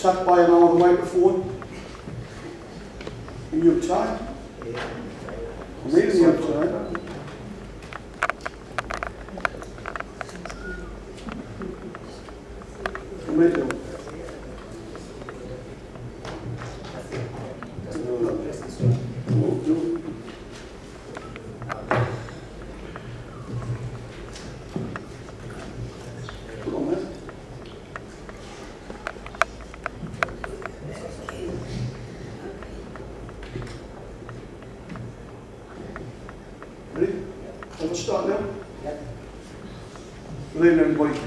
attacked by an hour on the microphone. Are you uptight? I'm really uptight. Start now? Yep. Good evening, everybody.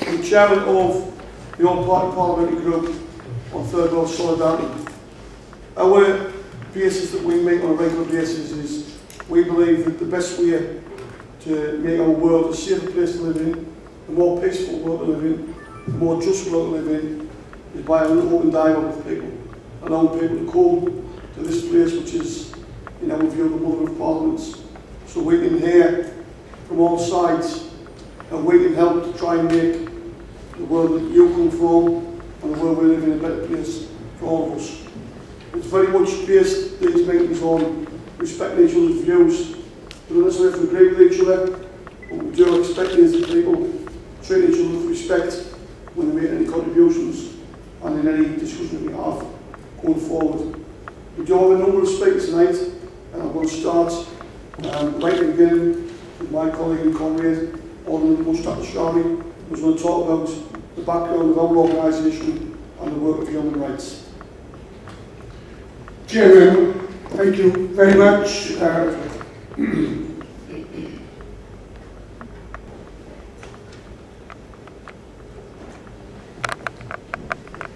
I'm the chairman of the All-Party Parliamentary Group on Third World Solidarity. Our basis that we make on a regular basis is we believe that the best way to make our world a safer place to live in, a more peaceful world to live in, a more just world to live in, is by an open dialogue with people, allowing people to come to this place which is, in our view, the mother of parliaments. So we can hear from all sides and we can help to try and make the world that you come from and the world we live in a better place for all of us. It's very much based, these meetings, on respecting each other's views. We don't necessarily have to agree with each other, but we do expect these people treat each other with respect when they make any contributions and in any discussion we have going forward. We do have a number of speakers tonight, and I'm going to start right at the beginning with my colleague and comrade, Alderman Mushtaq, who's going to talk about the background of our organisation and the work of human rights. Chairman, thank you very much.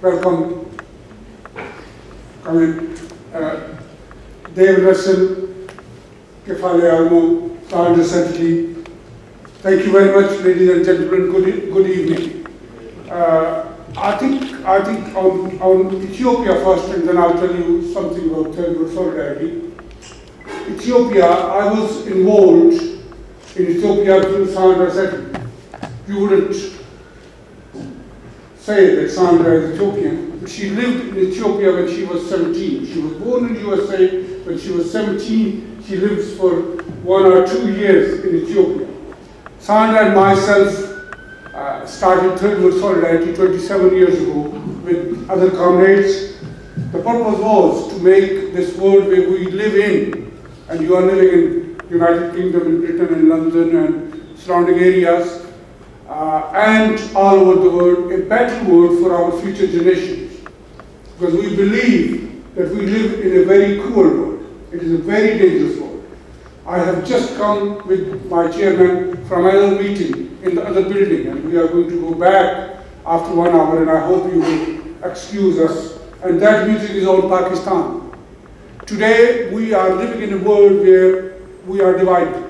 Welcome. Come in. David Russell, Kefale, Alemu, Saundra, Satterlee. Thank you very much, ladies and gentlemen. Good evening. I think on Ethiopia first, and then I'll tell you something about Third World Solidarity. Ethiopia, I was involved in Ethiopia through Saundra Satterlee. You wouldn't say that Saundra is Ethiopian, but she lived in Ethiopia when she was 17. She was born in the USA. When she was 17, she lived for 1 or 2 years in Ethiopia. Saundra and myself started Third World Solidarity 27 years ago with other comrades. The purpose was to make this world where we live in, and you are living in United Kingdom, in Britain, in London and surrounding areas, and all over the world, a better world for our future generations. Because we believe that we live in a very cruel world. It is a very dangerous world. I have just come with my chairman from another meeting in the other building, and we are going to go back after 1 hour, and I hope you will excuse us. And that meeting is on Pakistan. Today, we are living in a world where we are divided.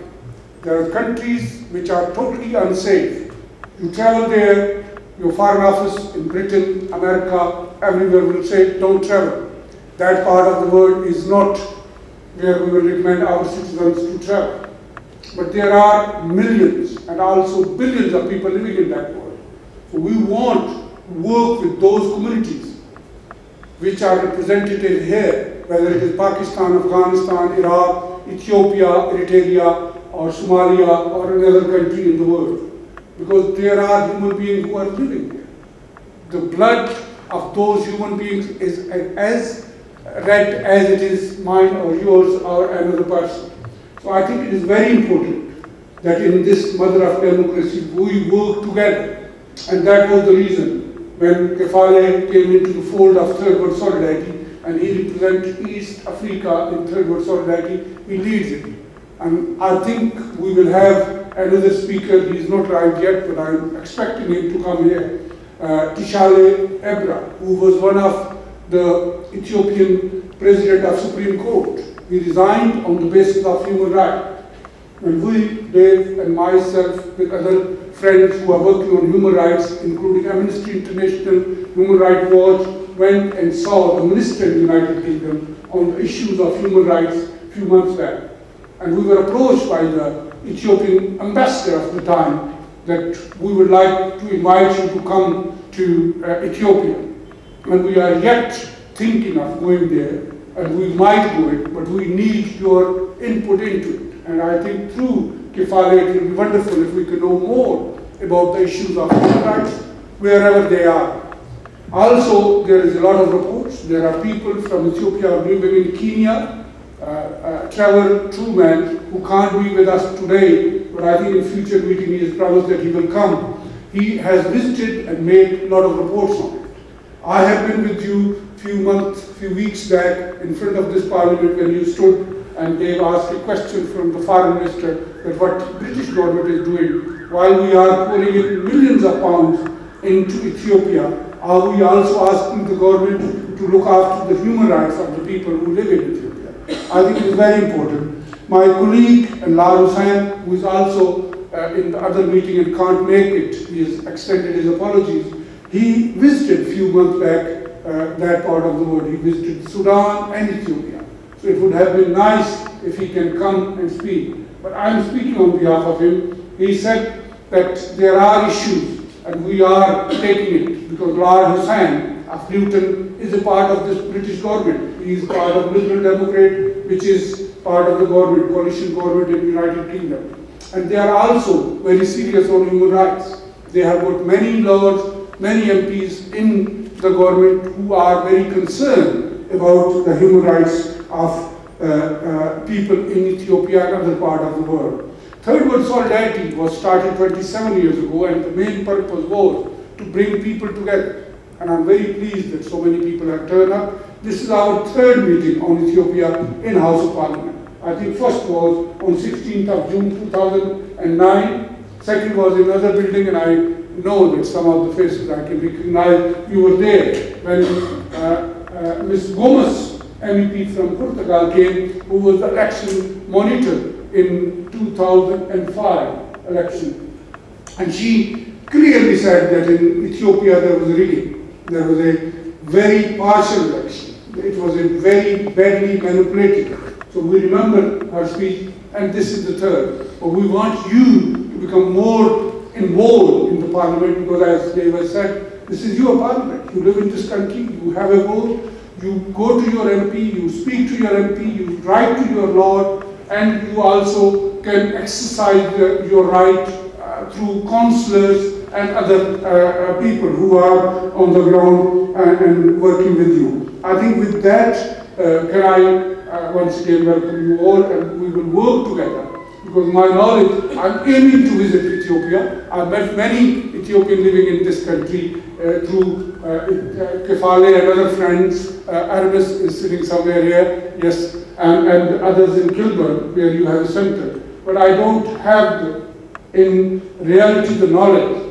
There are countries which are totally unsafe. You travel there, your foreign office in Britain, America, everywhere will say, don't travel. That part of the world is not where we will recommend our citizens to travel. But there are millions and also billions of people living in that world. So we want to work with those communities which are represented here, whether it is Pakistan, Afghanistan, Iraq, Ethiopia, Eritrea, or Somalia, or another country in the world. Because there are human beings who are living there. The blood of those human beings is as red as it is mine or yours or another person. So I think it is very important that in this mother of democracy we work together. And that was the reason when Kefale came into the fold of Third World Solidarity, and he represents East Africa in Third World Solidarity, he leads it. And I think we will have another speaker. He is not arrived yet, but I am expecting him to come here. Kefale Ebra, who was one of the Ethiopian President of Supreme Court. He resigned on the basis of human rights. When we, Dave and myself, with other friends who are working on human rights, including Amnesty International, Human Rights Watch, went and saw the Minister in the United Kingdom on the issues of human rights a few months back. And we were approached by the Ethiopian ambassador of the time that we would like to invite you to come to Ethiopia. and we are yet thinking of going there, and we might do it, but we need your input into it. And I think through Kefale it will be wonderful if we can know more about the issues of human rights wherever they are. Also, there is a lot of reports. There are people from Ethiopia living in Kenya, Trevor Truman, who can't be with us today, but I think in future meeting he has promised that he will come. He has visited and made a lot of reports on it. I have been with you few weeks back in front of this parliament when you stood and they've asked a question from the foreign minister that what British government is doing while we are pouring in millions of pounds into Ethiopia. Are we also asking the government to look after the human rights of the people who live in Ethiopia? I think it is very important. My colleague and Hussain, who is also in the other meeting and can't make it, he has extended his apologies. He visited a few months back that part of the world. He visited Sudan and Ethiopia. So it would have been nice if he can come and speak. But I'm speaking on behalf of him. He said that there are issues and we are taking it because Hussain of Newton is a part of this British government. He is part of Liberal Democrat, which is part of the government, coalition government in the United Kingdom. And they are also very serious on human rights. They have got many lords, many MPs in the government who are very concerned about the human rights of people in Ethiopia and other part of the world. Third World Solidarity was started 27 years ago, and the main purpose was to bring people together. And I'm very pleased that so many people have turned up. This is our third meeting on Ethiopia in House of Parliament. I think first was on 16th of June 2009. Second was in another building, and I know that some of the faces I can recognize. You were there when Ms. Gomes, MEP from Portugal, came, who was the election monitor in 2005 election. And she clearly said that in Ethiopia there was rigging. There was a very partial election. It was a very badly manipulated. So we remember her speech, and this is the third. But we want you to become more involved in the parliament because, as David said, this is your parliament. You live in this country, you have a vote, you go to your MP, you speak to your MP, you write to your lord, and you also can exercise your right through councillors and other people who are on the ground and working with you. I think with that, can I once again welcome you all, and we will work together. Because my knowledge, I'm aiming to visit Ethiopia. I've met many Ethiopians living in this country through Kefale and other friends. Aramis is sitting somewhere here, yes, and others in Kilburn, where you have a center. But I don't have, in reality, the knowledge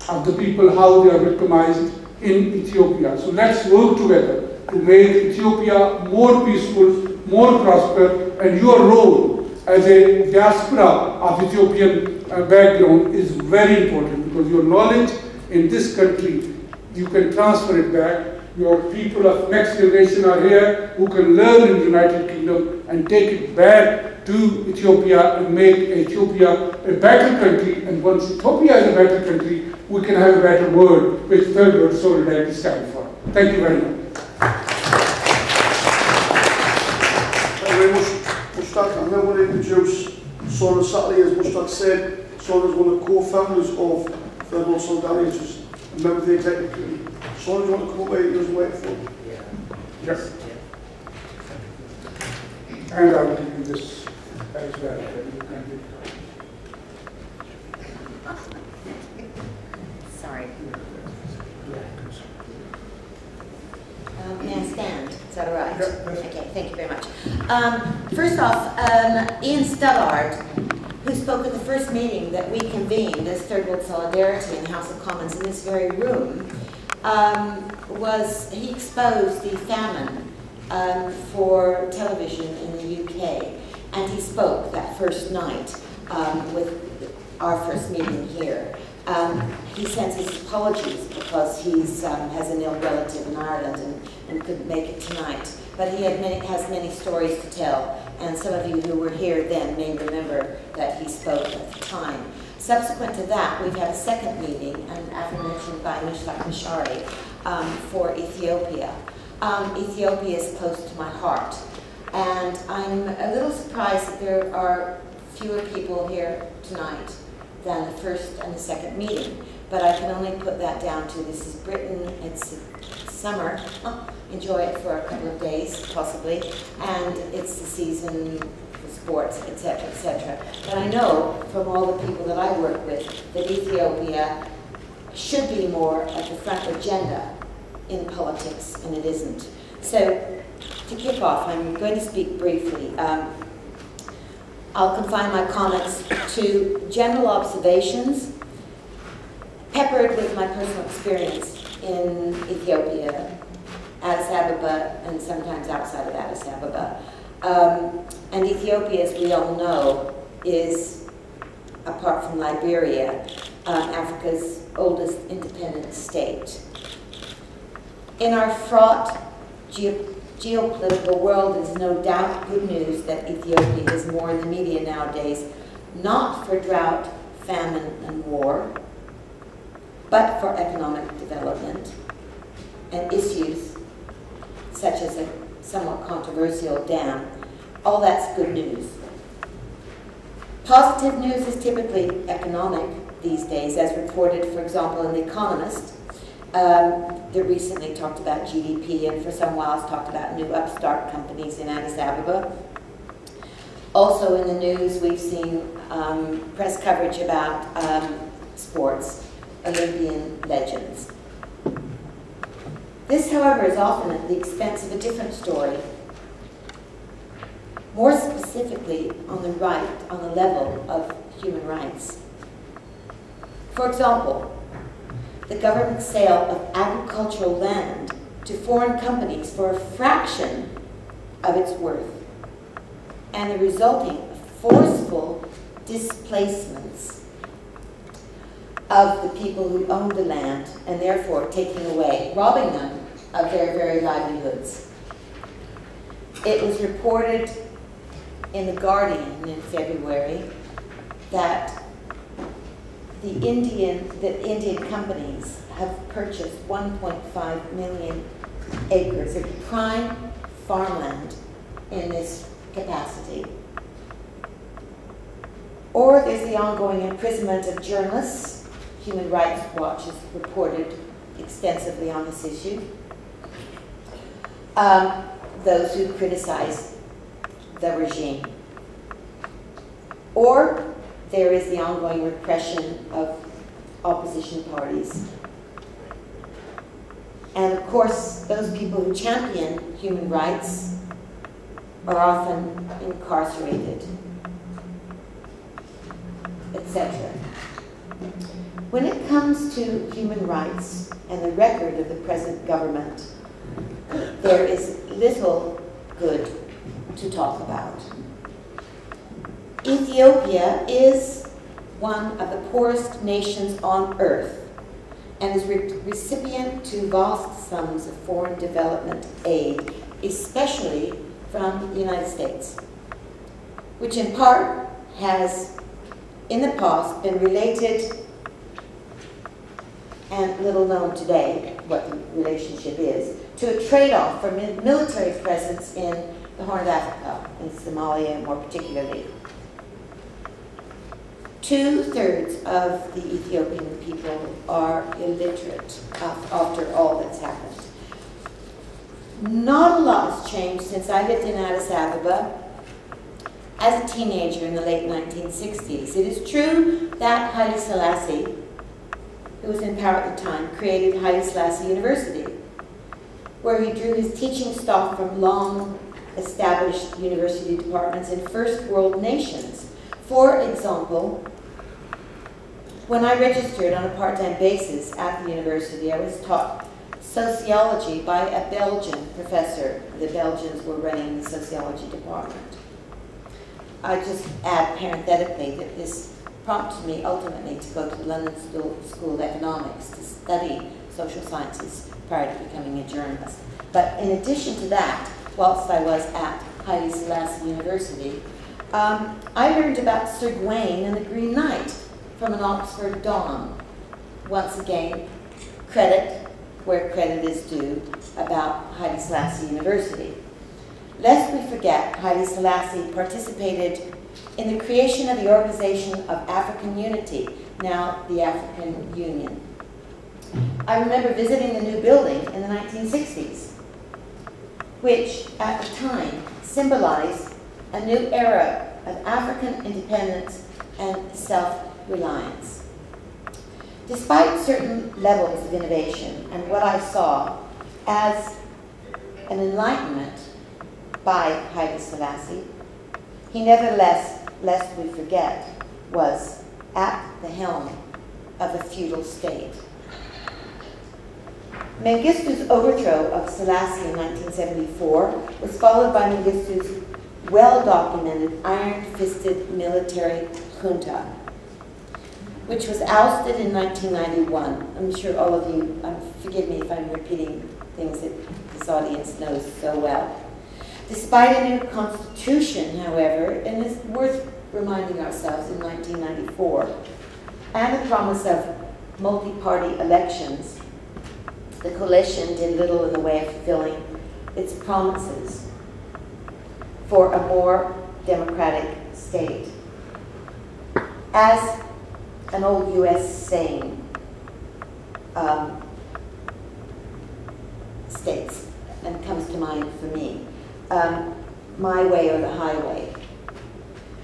of the people, how they are victimized in Ethiopia. So let's work together to make Ethiopia more peaceful, more prosperous, and your role as a diaspora of Ethiopian background is very important because your knowledge in this country, you can transfer it back. Your people of next generation are here who can learn in the United Kingdom and take it back to Ethiopia and make Ethiopia a better country. And once Ethiopia is a better country, we can have a better world, which Third World Solidarity stands for. Thank you very much. Thank you very much, Mushtaq. I'm now going to introduce Saundra Satterlee. As Mushtaq said, Saundra is one of the co-founders of Third World Solidarity, which is a member of the executive committee. Saundra, do you want to come up where you was waiting for? Yes. And I will give you this as well. Sorry. May I stand? Is that all right? Okay, thank you very much. First off, Ian Stellard, who spoke at the first meeting that we convened as Third World Solidarity in the House of Commons in this very room, he exposed the famine for television in the UK, and he spoke that first night with our first meeting here. He sends his apologies because he has an ill relative in Ireland and couldn't make it tonight. But he has many stories to tell, and some of you who were here then may remember that he spoke at the time. Subsequent to that, we've had a second meeting, and after mentioned by Mushtaq Lasharie, for Ethiopia. Ethiopia is close to my heart, and I'm a little surprised that there are fewer people here tonight than the first and the second meeting, but I can only put that down to this is Britain, it's summer, enjoy it for a couple of days possibly, and it's the season for sports, etc., etc. But I know from all the people that I work with that Ethiopia should be more at the front agenda in politics, and it isn't. So, to kick off, I'm going to speak briefly. I'll confine my comments to general observations, peppered with my personal experience in Ethiopia, Addis Ababa, and sometimes outside of Addis Ababa. And Ethiopia, as we all know, is, apart from Liberia, Africa's oldest independent state. In our fraught geopolitical world, it is no doubt good news that Ethiopia is more in the media nowadays, not for drought, famine, and war, but for economic development and issues such as a somewhat controversial dam. All that's good news. Positive news is typically economic these days, as reported, for example, in The Economist. They recently talked about GDP, and for some while talked about new upstart companies in Addis Ababa. Also in the news, we've seen press coverage about sports, Olympian legends. This, however, is often at the expense of a different story. More specifically, on the level of human rights. For example, the government's sale of agricultural land to foreign companies for a fraction of its worth, and the resulting forceful displacements of the people who owned the land, and therefore taking away, robbing them of their very livelihoods. It was reported in The Guardian in February that the Indian companies have purchased 1.5 million acres of prime farmland in this capacity. Or there's the ongoing imprisonment of journalists. Human Rights Watch has reported extensively on this issue. Those who criticize the regime. Or there is the ongoing repression of opposition parties. And of course, those people who champion human rights are often incarcerated, etc. When it comes to human rights and the record of the present government, there is little good to talk about. Ethiopia is one of the poorest nations on earth and is recipient to vast sums of foreign development aid, especially from the United States, which in part has in the past been related, and little known today what the relationship is, to a trade-off for military presence in the Horn of Africa, in Somalia more particularly. 2/3 of the Ethiopian people are illiterate after all that's happened. Not a lot has changed since I lived in Addis Ababa as a teenager in the late 1960s. It is true that Haile Selassie, who was in power at the time, created Haile Selassie University, where he drew his teaching staff from long-established university departments in first-world nations. For example, when I registered on a part-time basis at the university, I was taught sociology by a Belgian professor. The Belgians were running the sociology department. I just add parenthetically that this prompted me ultimately to go to the London School of Economics to study social sciences prior to becoming a journalist. But in addition to that, whilst I was at Haile Selassie University, I learned about Sir Gawain and the Green Knight from an Oxford Dawn. Once again, credit where credit is due about Haile Selassie University. Lest we forget, Haile Selassie participated in the creation of the Organization of African Unity, now the African Union. I remember visiting the new building in the 1960s, which at the time symbolized a new era of African independence and self-reliance. Despite certain levels of innovation and what I saw as an enlightenment by Haile Selassie, he nevertheless, lest we forget, was at the helm of a feudal state. Mengistu's overthrow of Selassie in 1974 was followed by Mengistu's well-documented iron-fisted military junta, which was ousted in 1991. I'm sure all of you, forgive me if I'm repeating things that this audience knows so well. Despite a new constitution, however, and it's worth reminding ourselves in 1994, and the promise of multi-party elections, the coalition did little in the way of fulfilling its promises for a more democratic state. As an old US saying states, and comes to mind for me, my way or the highway.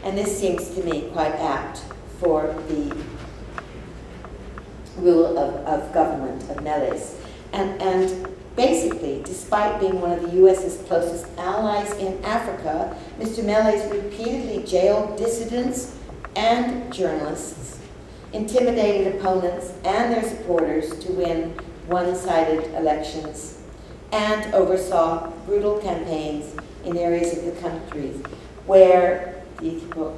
And this seems to me quite apt for the rule of government of Meles. And basically, despite being one of the US's closest allies in Africa, Mr. Meles repeatedly jailed dissidents and journalists, intimidated opponents and their supporters to win one-sided elections, and oversaw brutal campaigns in areas of the country where the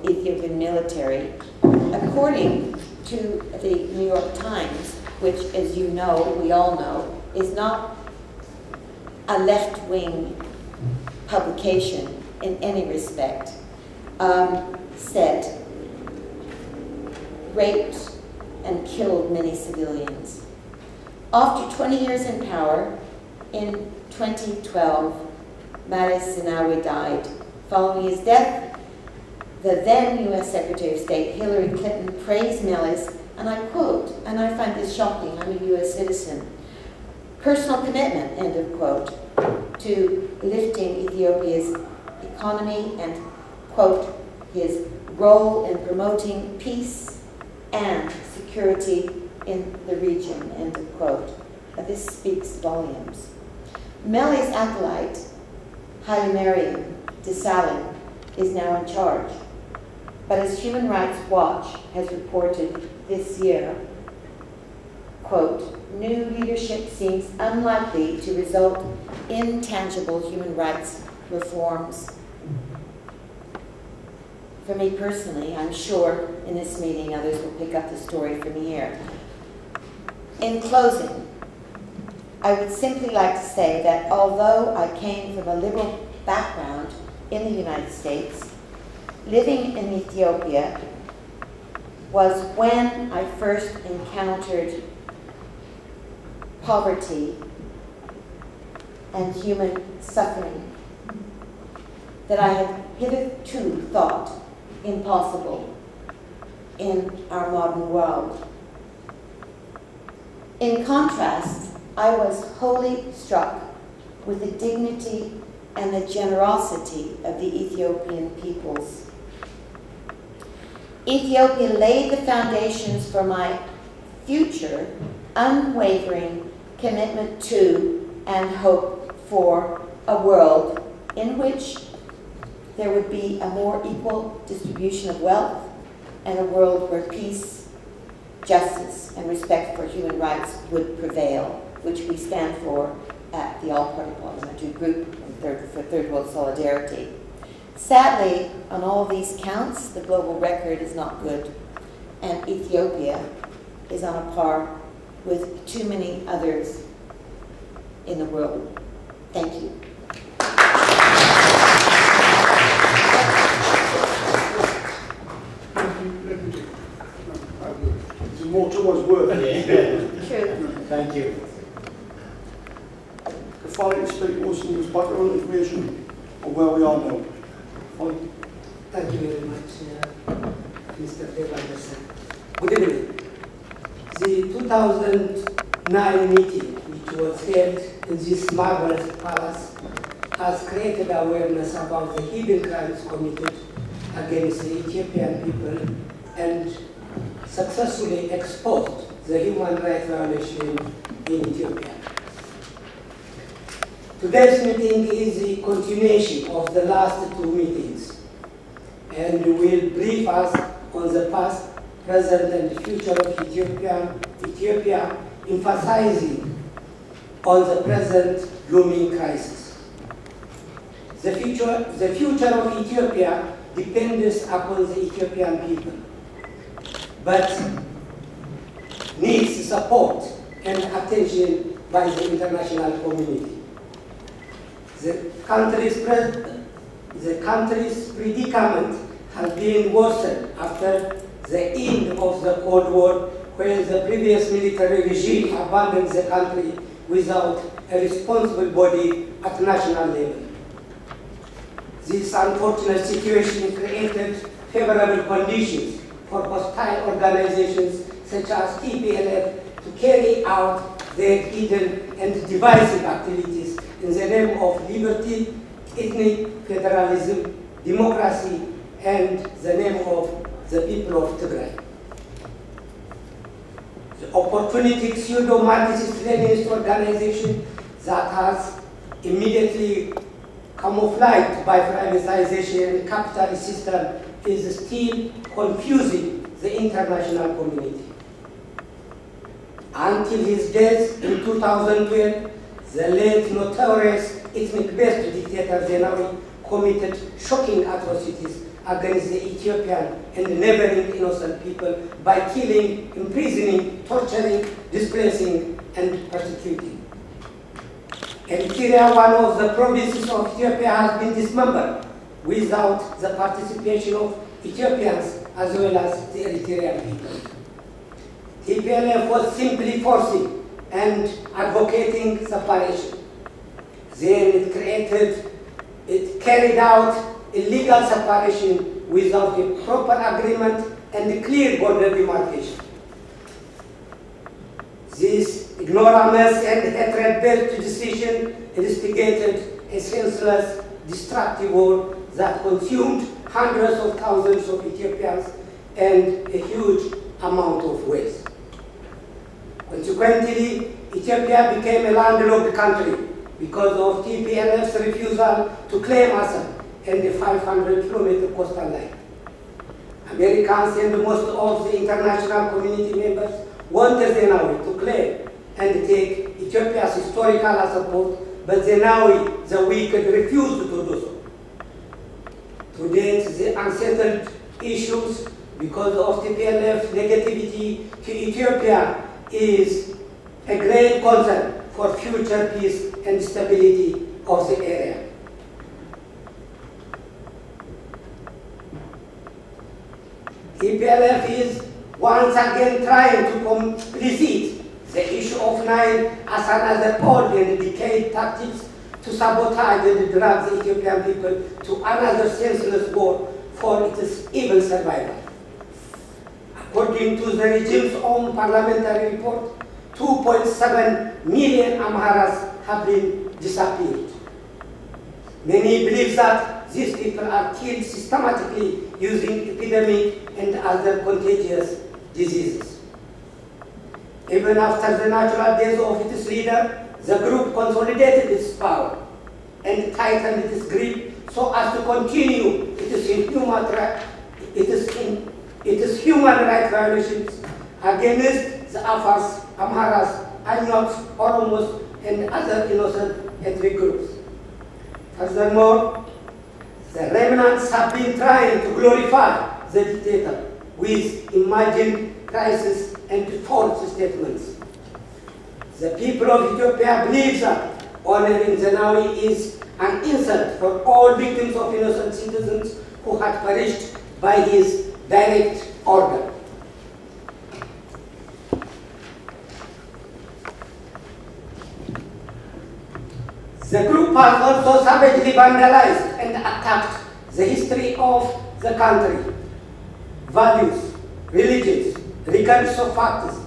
Ethiopian military, according to the New York Times, which, as you know, we all know, is not a left-wing publication in any respect, said, raped and killed many civilians. After 20 years in power, in 2012, Meles Zenawi died. Following his death, the then U.S. Secretary of State Hillary Clinton praised Meles, and I quote, and I find this shocking, I'm a U.S. citizen, personal commitment, end of quote, to lifting Ethiopia's economy and, quote, his role in promoting peace and security in the region, end of quote. This speaks volumes. Meles' acolyte, Haile Mariam Desalegn, is now in charge. But as Human Rights Watch has reported this year, quote, new leadership seems unlikely to result in tangible human rights reforms. For me personally, I'm sure in this meeting others will pick up the story from here. In closing, I would simply like to say that although I came from a liberal background in the United States, living in Ethiopia was when I first encountered poverty and human suffering that I had hitherto thought impossible in our modern world. In contrast, I was wholly struck with the dignity and the generosity of the Ethiopian peoples. Ethiopia laid the foundations for my future unwavering commitment to and hope for a world in which there would be a more equal distribution of wealth and a world where peace, justice, and respect for human rights would prevail, which we stand for at the All-Party Parliamentary Group for Third World Solidarity. Sadly, on all these counts, the global record is not good, and Ethiopia is on a par with too many others in the world. Thank you. More to what's worth. True. Thank you. speak to us and give us background information on where we are now. Thank you very much, Mr. Anderson. Good evening. The 2009 meeting, which was held in this marvelous palace, has created awareness about the hidden crimes committed against the Ethiopian people and successfully exposed the human rights violation in Ethiopia. Today's meeting is the continuation of the last two meetings and will brief us on the past, present, and future of Ethiopia, emphasizing on the present looming crisis. The future of Ethiopia depends upon the Ethiopian people, but needs support and attention by the international community. The country's predicament has been worsened after the end of the Cold War, when the previous military regime abandoned the country without a responsible body at national level. This unfortunate situation created favorable conditions for hostile organizations such as TPLF to carry out their hidden and divisive activities in the name of liberty, ethnic federalism, democracy, and the name of the people of Tigray. The opportunistic pseudo-Marxist-Leninist organization that has immediately camouflaged by privatization and capitalist system is still confusing the international community. Until his death in 2012, the late notorious ethnic-based dictator Zenawi committed shocking atrocities against the Ethiopian and neighboring innocent people by killing, imprisoning, torturing, displacing, and persecuting. Eritrea, one of the provinces of Ethiopia, has been dismembered without the participation of Ethiopians as well as the Eritrean people. TPLF was simply forcing and advocating separation. Then it carried out illegal separation without a proper agreement and a clear border demarcation. This ignoramus and hatred-based decision instigated a senseless, destructive war that consumed hundreds of thousands of Ethiopians and a huge amount of waste. Consequently, Ethiopia became a landlocked country because of TPLF's refusal to claim Assam and the 500-kilometer coastal line. Americans and most of the international community members wanted Zenawi to claim and take Ethiopia's historical support, but Zenawi, the wicked, refused to do so. To date, the unsettled issues because of TPLF's negativity to Ethiopia is a great concern for future peace and stability of the area. TPLF is once again trying to complicate the issue of Nile as another old and decayed tactics to sabotage and drag the Ethiopian people to another senseless war for its evil survival. According to the regime's own parliamentary report, 2.7 million Amharas have been disappeared. Many believe that these people are killed systematically using epidemic and other contagious diseases. Even after the natural death of its leader, the group consolidated its power and tightened its grip so as to continue its human rights violations against the Afars, Amharas, Anyaks, Oromos, and other innocent ethnic groups. Furthermore, the remnants have been trying to glorify the dictator with imagined crises and false statements. The people of Ethiopia believe that honoring Zenawi is an insult for all victims of innocent citizens who had perished by his direct order. The group has also savagely vandalized and attacked the history of the country, values, religions, regardless of facts,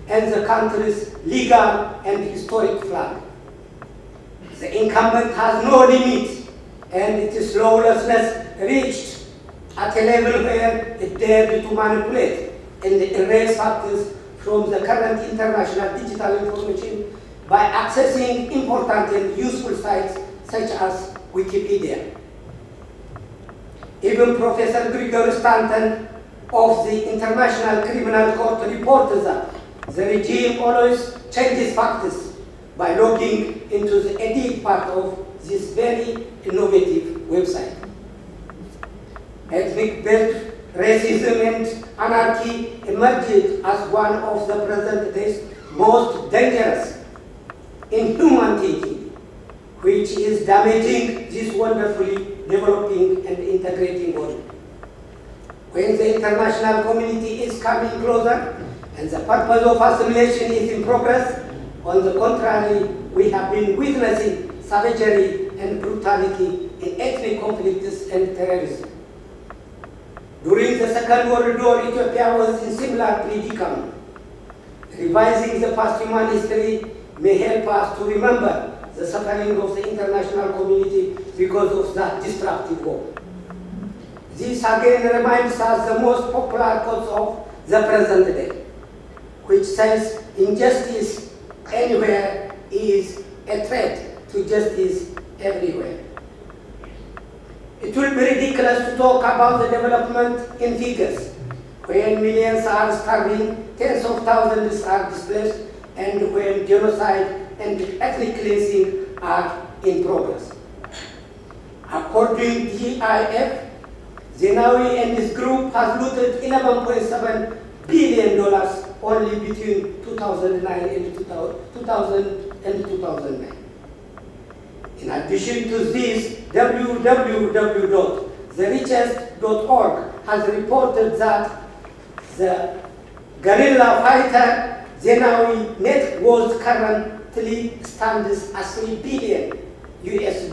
and the country's legal and historic flag. The incumbent has no limit, and its lawlessness reached at a level where it dared to manipulate and erase factors from the current international digital information by accessing important and useful sites such as Wikipedia. Even Professor Gregory Stanton of the International Criminal Court reported that the regime always changes factors by logging into the edit part of this very innovative website. Ethnic-based racism and anarchy emerged as one of the present day's most dangerous, inhuman thinking, which is damaging this wonderfully developing and integrating world. When the international community is coming closer and the purpose of assimilation is in progress, on the contrary, we have been witnessing savagery and brutality in ethnic conflicts and terrorism. During the Second World War, Ethiopia was in similar predicament. Revising the past human history may help us to remember the suffering of the international community because of that destructive war. This again reminds us the most popular quote of the present day, which says, injustice anywhere is a threat to justice everywhere. It will be ridiculous to talk about the development in figures, when millions are starving, tens of thousands are displaced, and when genocide and ethnic cleansing are in progress. According to GIF, Zenawi and his group has looted $11.7 billion only between 2009 and 2009. In addition to this, www.therichest.org has reported that the guerrilla fighter Zenawi net worth currently stands at $3 billion US.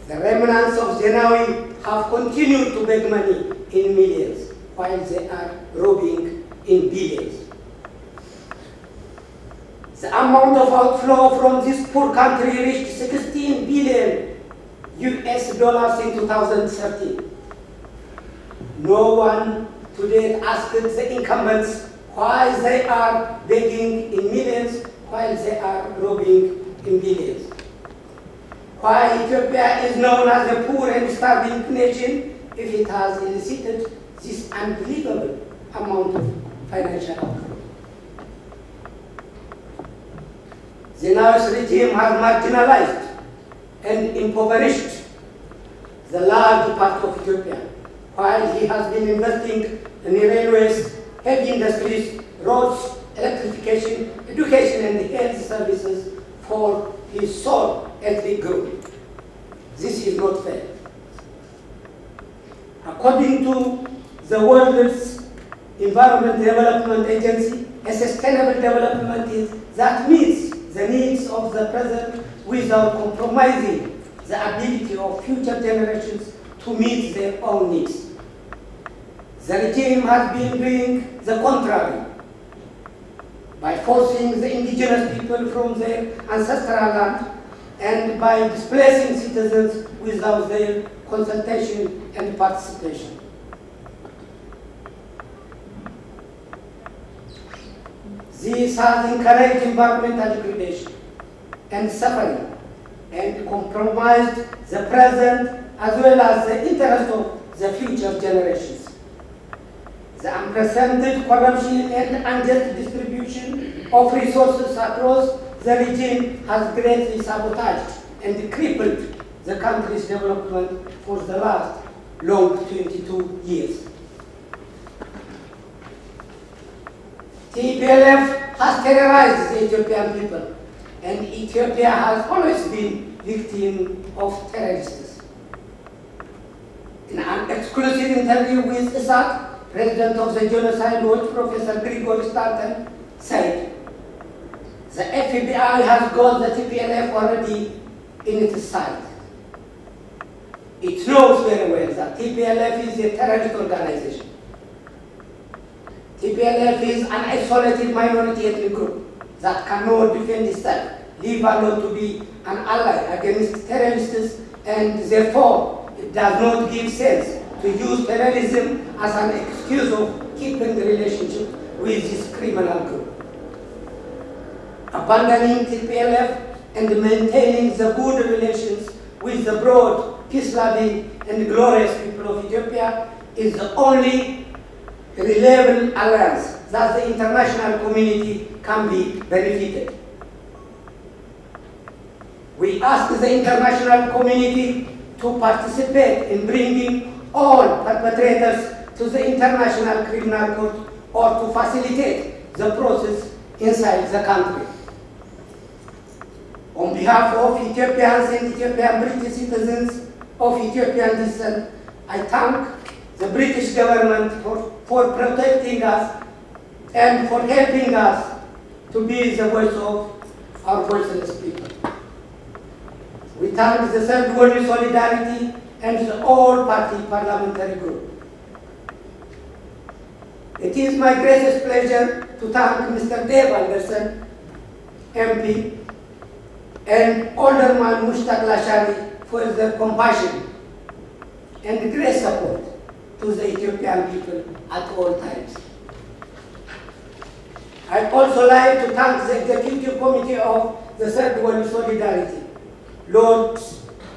The remnants of Zenawi have continued to beg money in millions, while they are robbing in billions. The amount of outflow from this poor country reached $16 billion US in 2013. No one today asked the incumbents why they are begging in millions while they are robbing in billions. Why Ethiopia is known as a poor and starving nation if it has elicited this unbelievable amount of financial outflow. Zenawi's regime has marginalized and impoverished the large part of Ethiopia, while he has been investing in railways, heavy industries, roads, electrification, education, and health services for his sole ethnic group. This is not fair. According to the World's Environment Development Agency, a sustainable development is that meets the needs of the present without compromising the ability of future generations to meet their own needs. The regime has been doing the contrary by forcing the indigenous people from their ancestral land and by displacing citizens without their consultation and participation. This has encouraged environmental degradation and suffering and compromised the present as well as the interest of the future generations. The unprecedented corruption and unjust distribution of resources across the region has greatly sabotaged and crippled the country's development for the last long 22 years. TPLF has terrorized the Ethiopian people, and Ethiopia has always been victim of terrorists. In an exclusive interview with Isaac, president of the Genocide Watch, Professor Gregory Stanton, said, The FBI has got the TPLF already in its sight. It knows very well that TPLF is a terrorist organization. TPLF is an isolated minority ethnic group that cannot defend itself, leave alone to be an ally against terrorists, and therefore it does not give sense to use terrorism as an excuse of keeping the relationship with this criminal group. Abandoning TPLF and maintaining the good relations with the broad, peace-loving and glorious people of Ethiopia is the only reliable alliance that the international community can be benefited. We ask the international community to participate in bringing all perpetrators to the International Criminal Court or to facilitate the process inside the country. On behalf of Ethiopians and Ethiopian British citizens of Ethiopian descent, I thank the British government for protecting us and for helping us to be the voice of our voiceless people. We thank the Third World Solidarity and the all-party parliamentary group. It is my greatest pleasure to thank Mr. Dave Anderson, MP, and Alderman Mushtaq Lasharie for their compassion and great support to the Ethiopian people at all times. I'd also like to thank the Executive Committee of the Third World Solidarity, Lord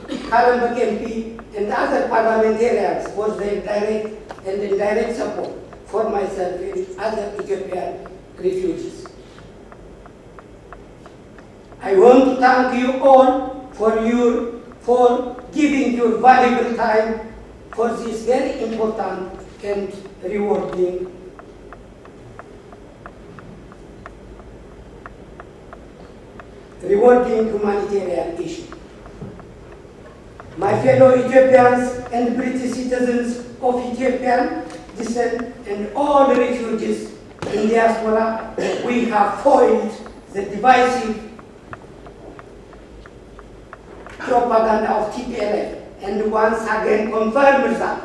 Karenbeck MP, and other parliamentarians for their direct and indirect support for myself and other Ethiopian refugees. I want to thank you all for giving your valuable time for this very important and rewarding humanitarian issue. My fellow Ethiopians and British citizens of Ethiopian descent and all refugees in diaspora, we have foiled the divisive propaganda of TPLF and once again confirms that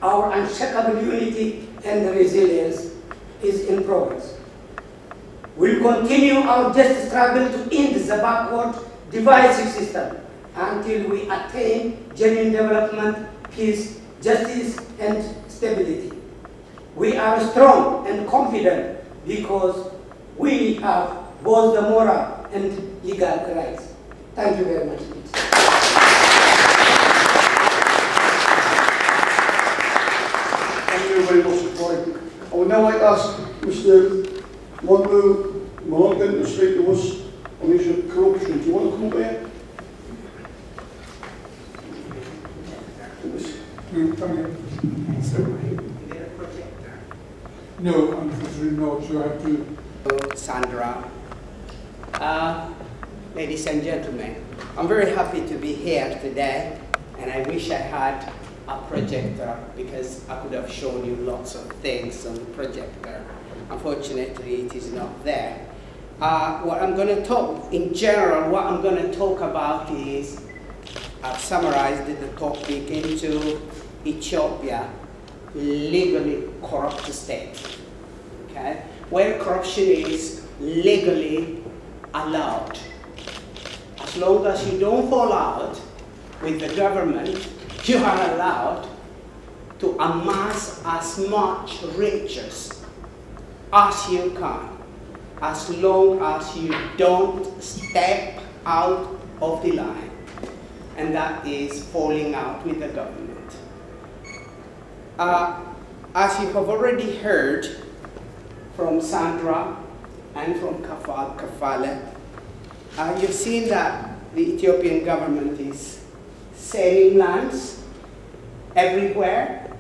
our unshakable unity and resilience is in progress. We'll continue our just struggle to end the backward divisive system until we attain genuine development, peace, justice, and stability. We are strong and confident because we have both the moral and legal rights. Thank you very much. Thank you very much, Troy. I would now like to ask Mr. Morgan to speak to us on the issue of corruption. Do you want to come up here? No, unfortunately not. You have to. Saundra. Ladies and gentlemen, I'm very happy to be here today, and I wish I had a projector because I could have shown you lots of things on the projector. Unfortunately, it is not there. What I'm going to talk, in general, what I'm going to talk about is, I've summarized the topic into Ethiopia, legally corrupt state, okay? Where corruption is legally allowed. As long as you don't fall out with the government, you are allowed to amass as much riches as you can, as long as you don't step out of the line, and that is falling out with the government. As you have already heard from Saundra and from Kefale, you've seen that the Ethiopian government is selling lands everywhere.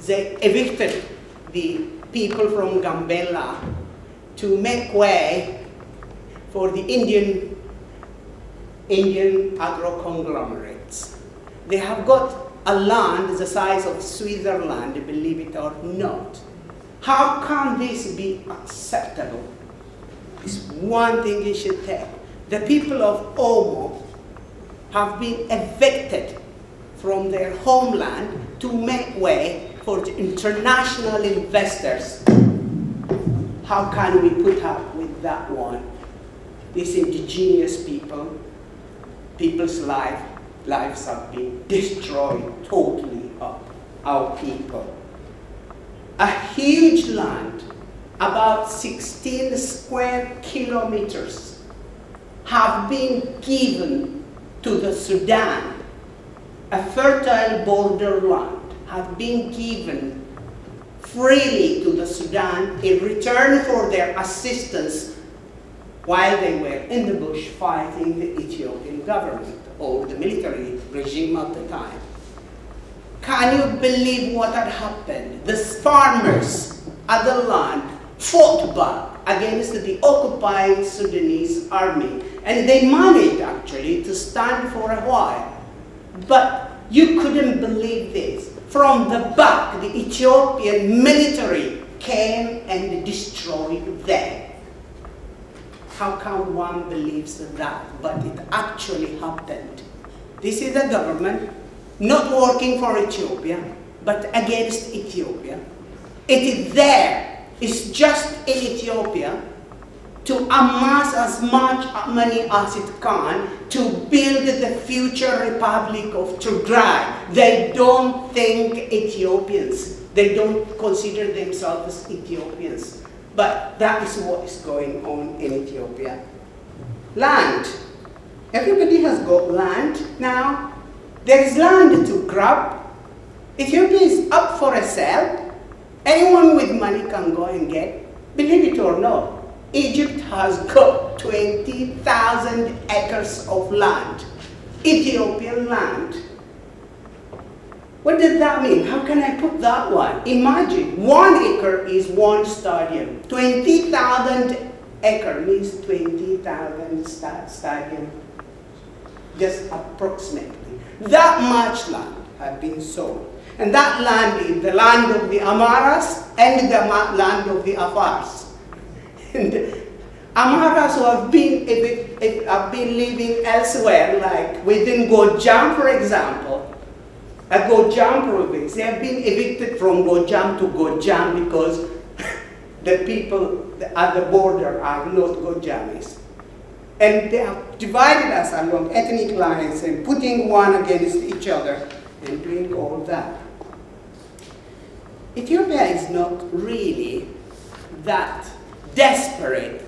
They evicted the people from Gambela to make way for the Indian agro-conglomerates. They have got a land the size of Switzerland, believe it or not. How can this be acceptable? It's one thing you should take. The people of Omo have been evicted from their homeland to make way for the international investors. How can we put up with that one? These indigenous people, people's lives have been destroyed totally of our people. A huge land, about 16 square kilometers, have been given to the Sudan. A fertile borderland have been given freely to the Sudan in return for their assistance while they were in the bush fighting the Ethiopian government or the military regime at the time. Can you believe what had happened? The farmers at the land fought back against the occupying Sudanese army, and they managed actually to stand for a while. But you couldn't believe this. From the back, the Ethiopian military came and destroyed them. How come one believes that? But it actually happened. This is a government not working for Ethiopia, but against Ethiopia. It is there. It's just in Ethiopia to amass as much money as it can to build the future Republic of Tigray. They don't think Ethiopians. They don't consider themselves Ethiopians. But that is what is going on in Ethiopia. Land. Everybody has got land now. There is land to grab. Ethiopia is up for a sale. Anyone with money can go and get. Believe it or not, Egypt has got 20,000 acres of land, Ethiopian land. What does that mean? How can I put that one? Imagine 1 acre is 1 stadium. 20,000 acre means 20,000 stadium, just approximately. That much land had been sold. And that land is the land of the Amharas and the land of the Afars. And Amharas who have been living elsewhere, like within Gojam, for example, a Gojam province, they have been evicted from Gojam to Gojam because the people at the border are not Gojamis. And they have divided us along ethnic lines and putting one against each other and doing all that. Ethiopia is not really that desperate.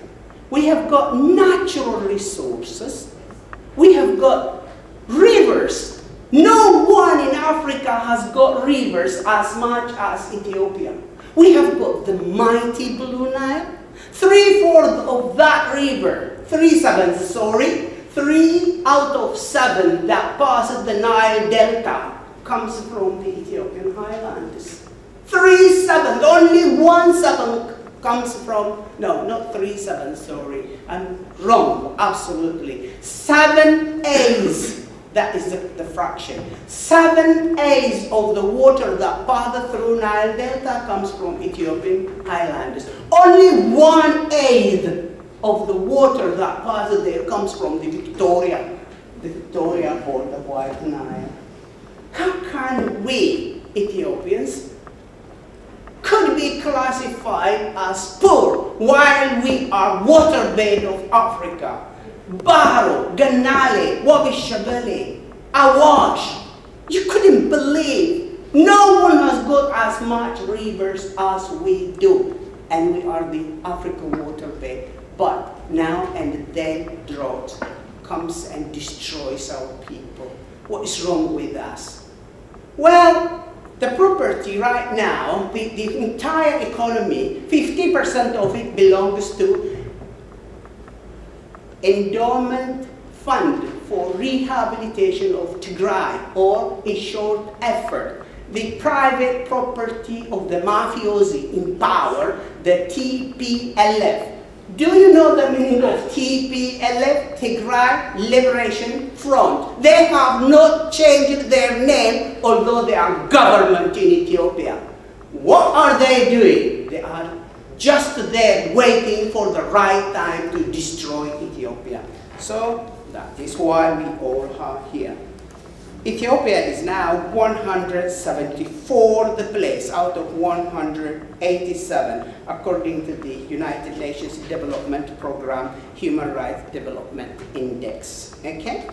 We have got natural resources. We have got rivers. No one in Africa has got rivers as much as Ethiopia. We have got the mighty Blue Nile. 3/4 of that river, 3 out of 7 that passes the Nile Delta comes from the Ethiopian highlands. 3/7, only 1/7 comes from, no, not 3/7, sorry, I'm wrong, absolutely. 7/8, that is the fraction. 7/8 of the water that passes through Nile Delta comes from Ethiopian highlands. Only 1/8 of the water that passes there comes from the Victoria or the White Nile. How can we, Ethiopians, could be classified as poor while we are waterbed of Africa? Baro, Ganale, Wabishabele, Awash. You couldn't believe. No one has got as much rivers as we do. And we are the African waterbed. But now and then drought comes and destroys our people. What is wrong with us? Well, the property right now, the entire economy, 50% of it belongs to Endowment Fund for Rehabilitation of Tigray, or in short, effort, the private property of the mafiosi in power, the TPLF. Do you know the meaning of TPLF, Tigray Liberation Front? They have not changed their name, although they are government in Ethiopia. What are they doing? They are just there waiting for the right time to destroy Ethiopia. So that is why we all are here. Ethiopia is now 174th place out of 187, according to the United Nations Development Program Human Rights Development Index. Okay?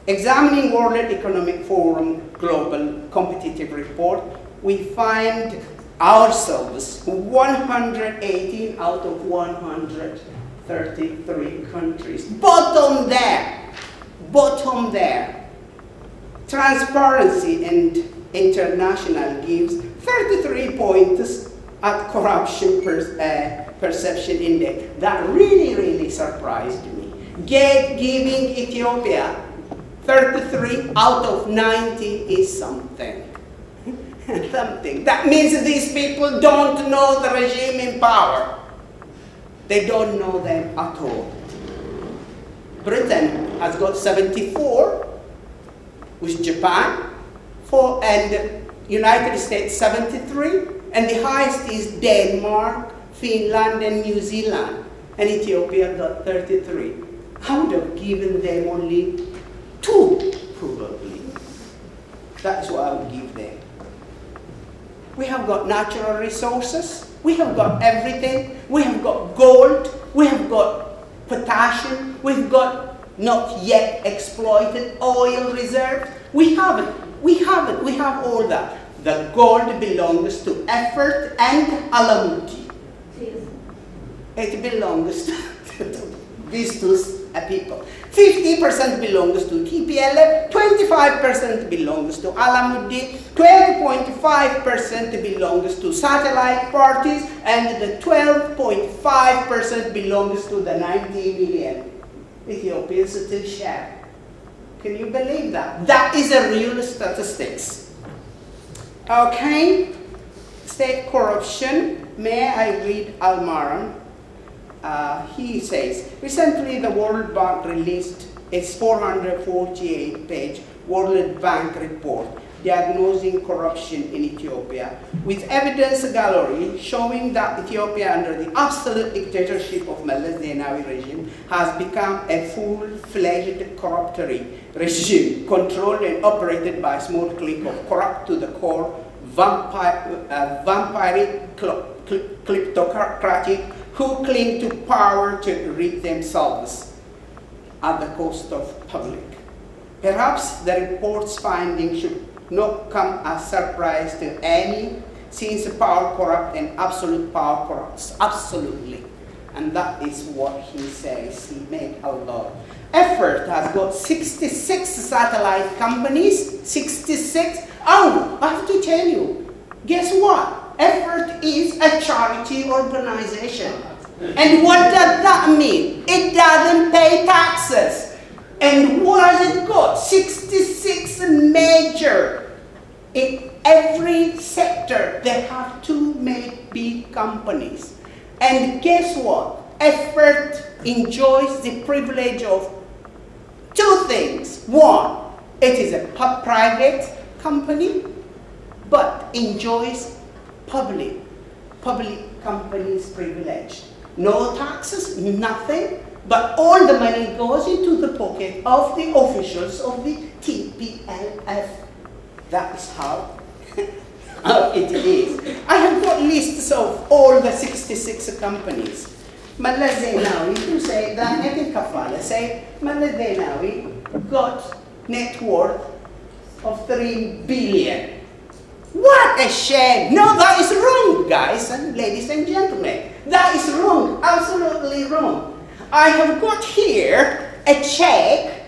Examining World Economic Forum Global Competitive Report, we find ourselves 118 out of 133 countries. Bottom there. Bottom there. Transparency and International gives 33 points at Corruption Perception Index. That really, really surprised me. Giving Ethiopia 33 out of 90 is something. Something. That means these people don't know the regime in power. They don't know them at all. Britain has got 74, with Japan, and United States 73, and the highest is Denmark, Finland, and New Zealand, and Ethiopia got 33. I would have given them only 2, probably. That's what I would give them. We have got natural resources, we have got everything, we have got gold, we have got potassium, we've got not yet exploited oil reserves. We have all that. The gold belongs to effort and Alemu. It belongs to these two people. 50% belongs to TPLF, 25% belongs to Alemu, 12.5% belongs to satellite parties, and the 12.5% belongs to the 90 million Ethiopians to share. Can you believe that? That is a real statistics. Okay, state corruption. May I read Amhara? He says, recently the World Bank released its 448-page World Bank report diagnosing corruption in Ethiopia, with evidence gallery showing that Ethiopia under the absolute dictatorship of Meles Zenawi regime has become a full-fledged corruptory regime controlled and operated by a small clique of corrupt to the core, vampiric, kleptocratic, who cling to power to rid themselves at the cost of public. Perhaps the report's findings should not come as surprise to any, since power corrupt and absolute power corrupts absolutely. And that is what he says. He made a lot. Effort has got 66 satellite companies, 66. Oh, I have to tell you, guess what? Effort is a charity organization. And what does that mean? It doesn't pay taxes. And what has it got? 66 major. In every sector, they have to make big companies. And guess what? Effort enjoys the privilege of 2 things. One, it is a private company, but enjoys public companies privilege. No taxes, nothing, but all the money goes into the pocket of the officials of the TPLF. That is how it is. I have got lists of all the 66 companies. Meles Zenawi, who say that Kefale say Meles Zenawi got net worth of 3 billion. What a shame! No, that is wrong, guys and ladies and gentlemen. That is wrong, absolutely wrong. I have got here a check,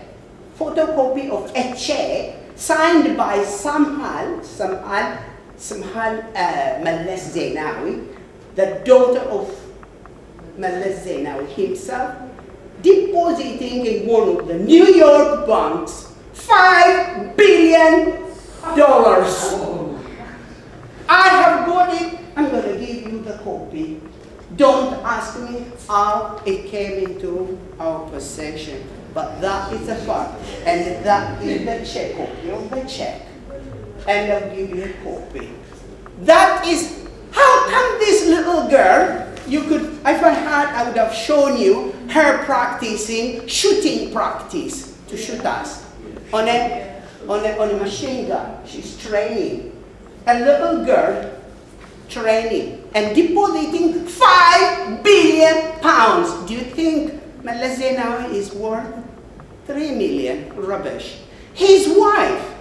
photocopy of a check signed by Samhal Meles Zenawi, the daughter of Meles Zenawi himself, depositing in one of the New York banks $5 billion. I have got it. I'm going to give you the copy. Don't ask me how it came into our possession, but that is a fact, and that is the check, copy of the check, and I'll give you a copy. That is, how come this little girl you could, if I had, I would have shown you her practicing shooting practice to shoot us on a machine gun. She's training. A little girl training and depositing 5 billion pounds. Do you think Meles Zenawi is worth 3 million? Rubbish. His wife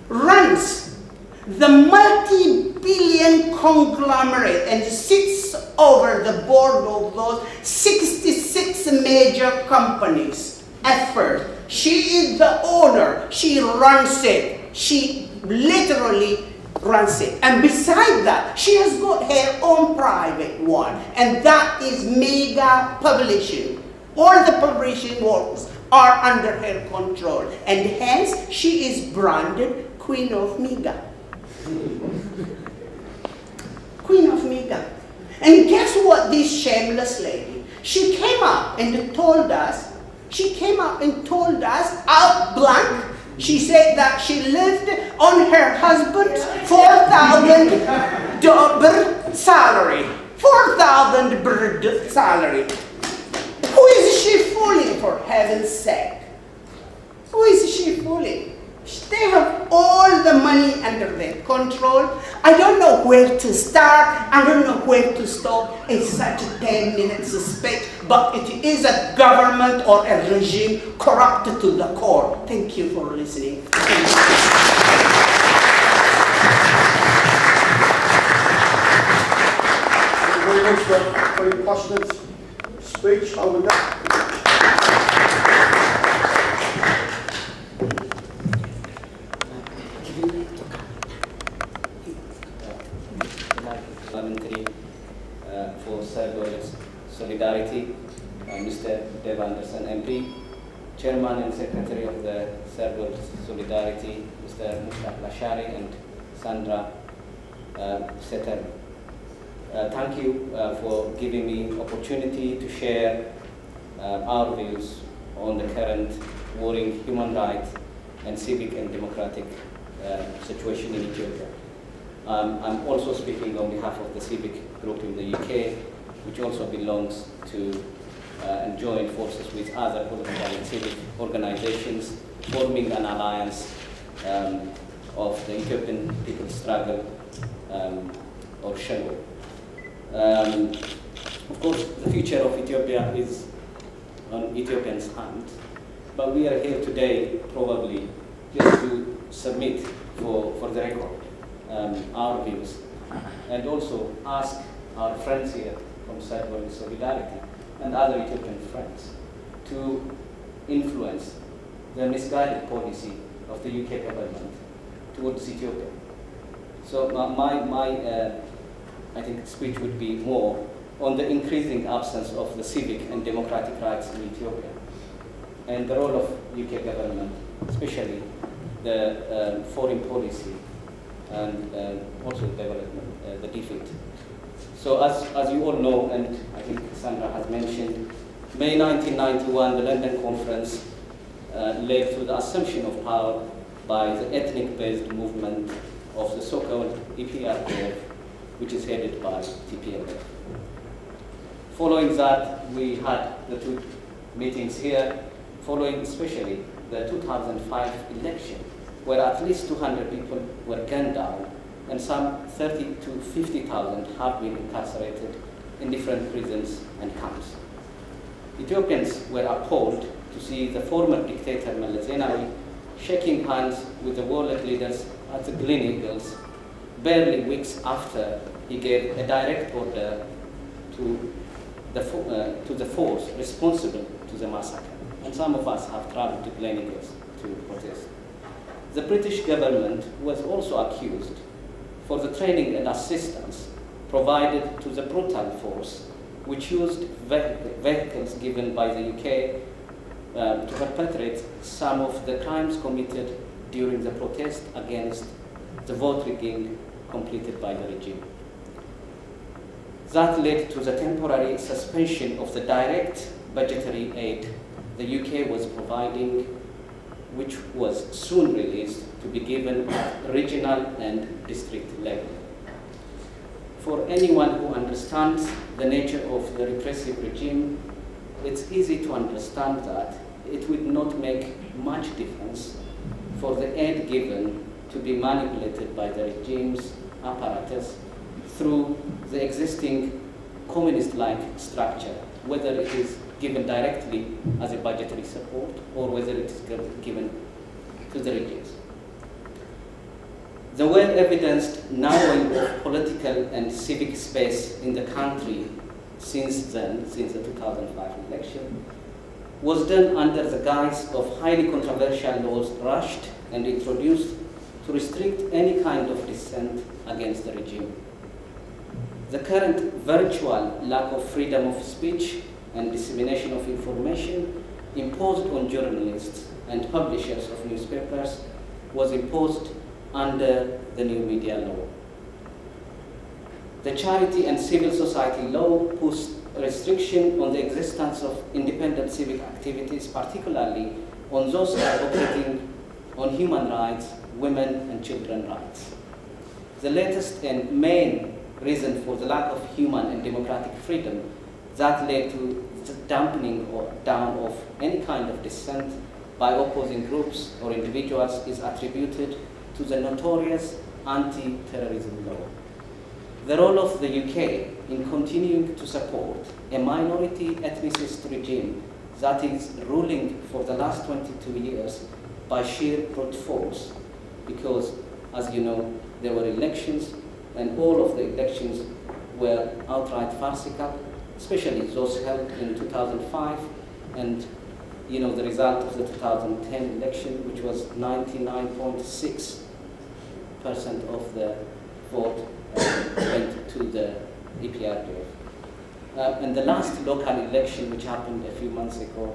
runs the multi-billion conglomerate and sits over the board of those 66 major companies at first. She is the owner. She runs it. She literally runs it. And beside that, she has got her own private one, and that is Mega Publishing. All the publishing works are under her control, and hence she is branded Queen of Mega. Queen of Mega. And guess what, this shameless lady? She came up and told us, out blank, she said that she lived on her husband's 4,000 birr salary. 4,000 birr salary. Who is she fooling, for heaven's sake? Who is she fooling? They have all the money under their control. I don't know where to start. I don't know where to stop in such a 10-minute speech, but it is a government or a regime corrupted to the core. Thank you for listening. Thank you very much for a very passionate speech. I would now for TWS Solidarity, Mr. Dev Anderson MP, Chairman and Secretary of the TWS Solidarity, Mr. Mushtaq Lasharie and Saundra Satterlee. Thank you for giving me opportunity to share our views on the current warring human rights and civic and democratic situation in Ethiopia. I'm also speaking on behalf of the Civic group in the UK, which also belongs to and joined forces with other political and civic organizations, forming an alliance of the Ethiopian People's Struggle, or Shengo. Of course, the future of Ethiopia is on Ethiopians' hands, but we are here today probably just to submit for the record our views, and also ask our friends here from TWS Solidarity and other Ethiopian friends to influence the misguided policy of the UK government towards Ethiopia. So my I think speech would be more on the increasing absence of the civic and democratic rights in Ethiopia, and the role of UK government, especially the foreign policy and also development, the defeat. So as you all know, and I think Saundra has mentioned, May 1991, the London Conference led to the assumption of power by the ethnic-based movement of the so-called EPRDF, which is headed by TPLF. Following that, we had the two meetings here, following especially the 2005 election, where at least 200 people were gunned down, and some 30 to 50,000 have been incarcerated in different prisons and camps. Ethiopians were appalled to see the former dictator Meles Zenawi shaking hands with the warlord leaders at the Gleneagles, barely weeks after he gave a direct order to the force responsible to the massacre. And some of us have traveled to Gleneagles to protest. The British government was also accused for the training and assistance provided to the brutal force, which used vehicles given by the UK to perpetrate some of the crimes committed during the protest against the vote rigging completed by the regime. That led to the temporary suspension of the direct budgetary aid the UK was providing, which was soon released to be given at regional and district level. for anyone who understands the nature of the repressive regime, it's easy to understand that it would not make much difference for the aid given to be manipulated by the regime's apparatus through the existing communist-like structure, whether it is given directly as a budgetary support or whether it is given to the regimes. The well-evidenced narrowing of political and civic space in the country since then, since the 2005 election, was done under the guise of highly controversial laws rushed and introduced to restrict any kind of dissent against the regime. The current virtual lack of freedom of speech and dissemination of information imposed on journalists and publishers of newspapers was imposed under the new media law. The charity and civil society law puts restriction on the existence of independent civic activities, particularly on those advocating on human rights, women and children rights. The latest and main reason for the lack of human and democratic freedom that led to the dampening or down of any kind of dissent by opposing groups or individuals is attributed to the notorious anti-terrorism law. The role of the UK in continuing to support a minority ethnicist regime that is ruling for the last 22 years by sheer brute force, because, as you know, there were elections and all of the elections were outright farcical, especially those held in 2005 and the result of the 2010 election, which was 99.6% of the vote went to the APPG. And the last local election, which happened a few months ago,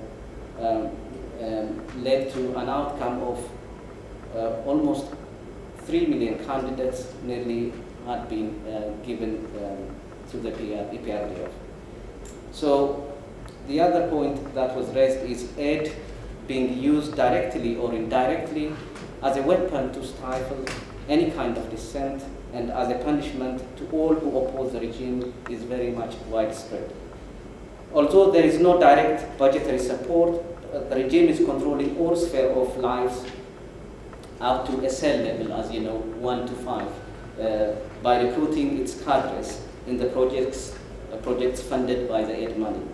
led to an outcome of almost 3 million candidates nearly had been given to the APPG. So the other point that was raised is aid being used directly or indirectly as a weapon to stifle any kind of dissent and as a punishment to all who oppose the regime is very much widespread. Although there is no direct budgetary support, the regime is controlling all spheres of lives up to a cell level, as you know, 1 to 5, by recruiting its cadres in the projects funded by the aid money.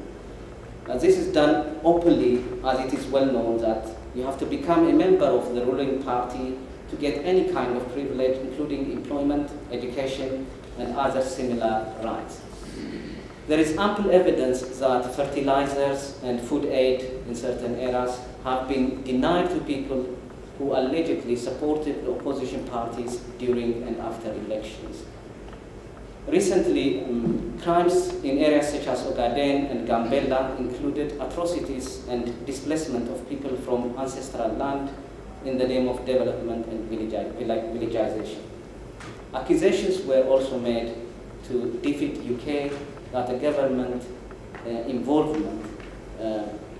This is done openly, as it is well known that you have to become a member of the ruling party to get any kind of privilege, including employment, education, and other similar rights. There is ample evidence that fertilizers and food aid in certain areas have been denied to people who allegedly supported the opposition parties during and after elections. Recently, crimes in areas such as Wogene and Gambella included atrocities and displacement of people from ancestral land in the name of development and villagization. Accusations were also made to defeat UK that the government involvement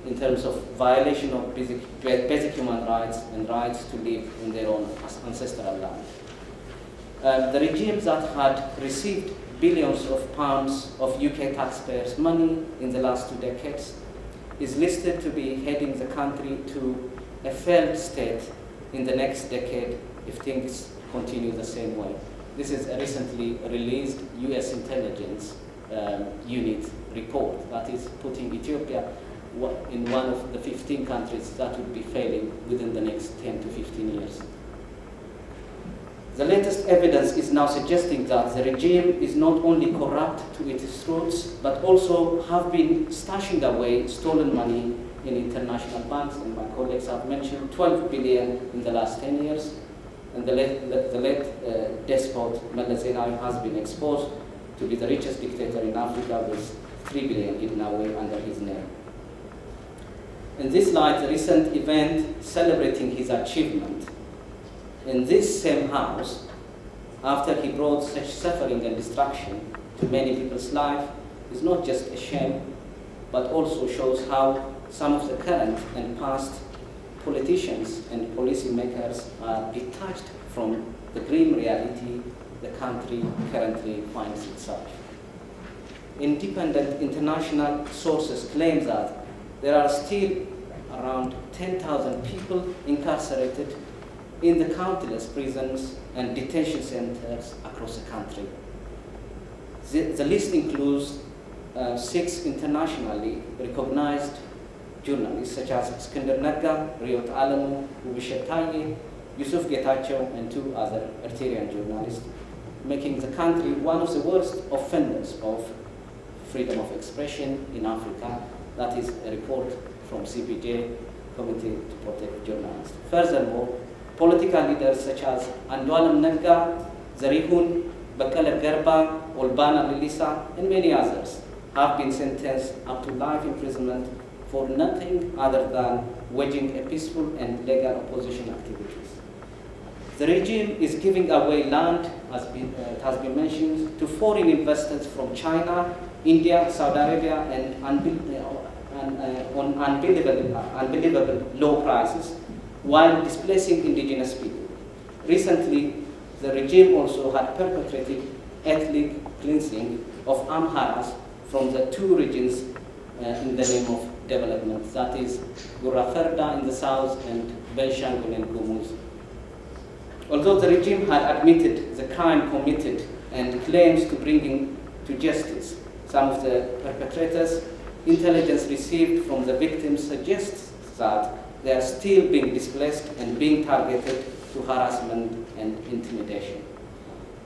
in terms of violation of basic human rights and rights to live in their own ancestral land. The regime that had received billions of pounds of UK taxpayers' money in the last 2 decades is listed to be heading the country to a failed state in the next decade if things continue the same way. This is a recently released US intelligence unit report that is putting Ethiopia in one of the 15 countries that would be failing within the next 10 to 15 years. The latest evidence is now suggesting that the regime is not only corrupt to its roots, but also have been stashing away stolen money in international banks, and my colleagues have mentioned 12 billion in the last 10 years, and the late despot Meles Zenawi has been exposed to be the richest dictator in Africa with 3 billion hidden away under his name. In this light, the recent event celebrating his achievement in this same house, after he brought such suffering and destruction to many people's life, is not just a shame, but also shows how some of the current and past politicians and policy makers are detached from the grim reality the country currently finds itself. Independent international sources claim that there are still around 10,000 people incarcerated in the countless prisons and detention centers across the country. The list includes 6 internationally recognized journalists such as Iskender Nagga, Riot Alemu, Ubishet Taye, Yusuf Getachew, and 2 other Eritrean journalists, making the country one of the worst offenders of freedom of expression in Africa. That is a report from CPJ, Committee to Protect Journalists. Furthermore, political leaders such as Andualam Nagga, Zarihun, Bakala Garba, Olbana Lilisa, and many others have been sentenced up to life imprisonment for nothing other than waging a peaceful and legal opposition activities. The regime is giving away land, as it has been mentioned, to foreign investors from China, India, Saudi Arabia, and on unbelievable low prices, while displacing indigenous people. Recently, the regime also had perpetrated ethnic cleansing of Amharas from the 2 regions in the name of development, that is Guraferda in the south and Benshangul and Gumuz. Although the regime had admitted the crime committed and claims to bringing to justice some of the perpetrators, intelligence received from the victims suggests that they are still being displaced and being targeted to harassment and intimidation.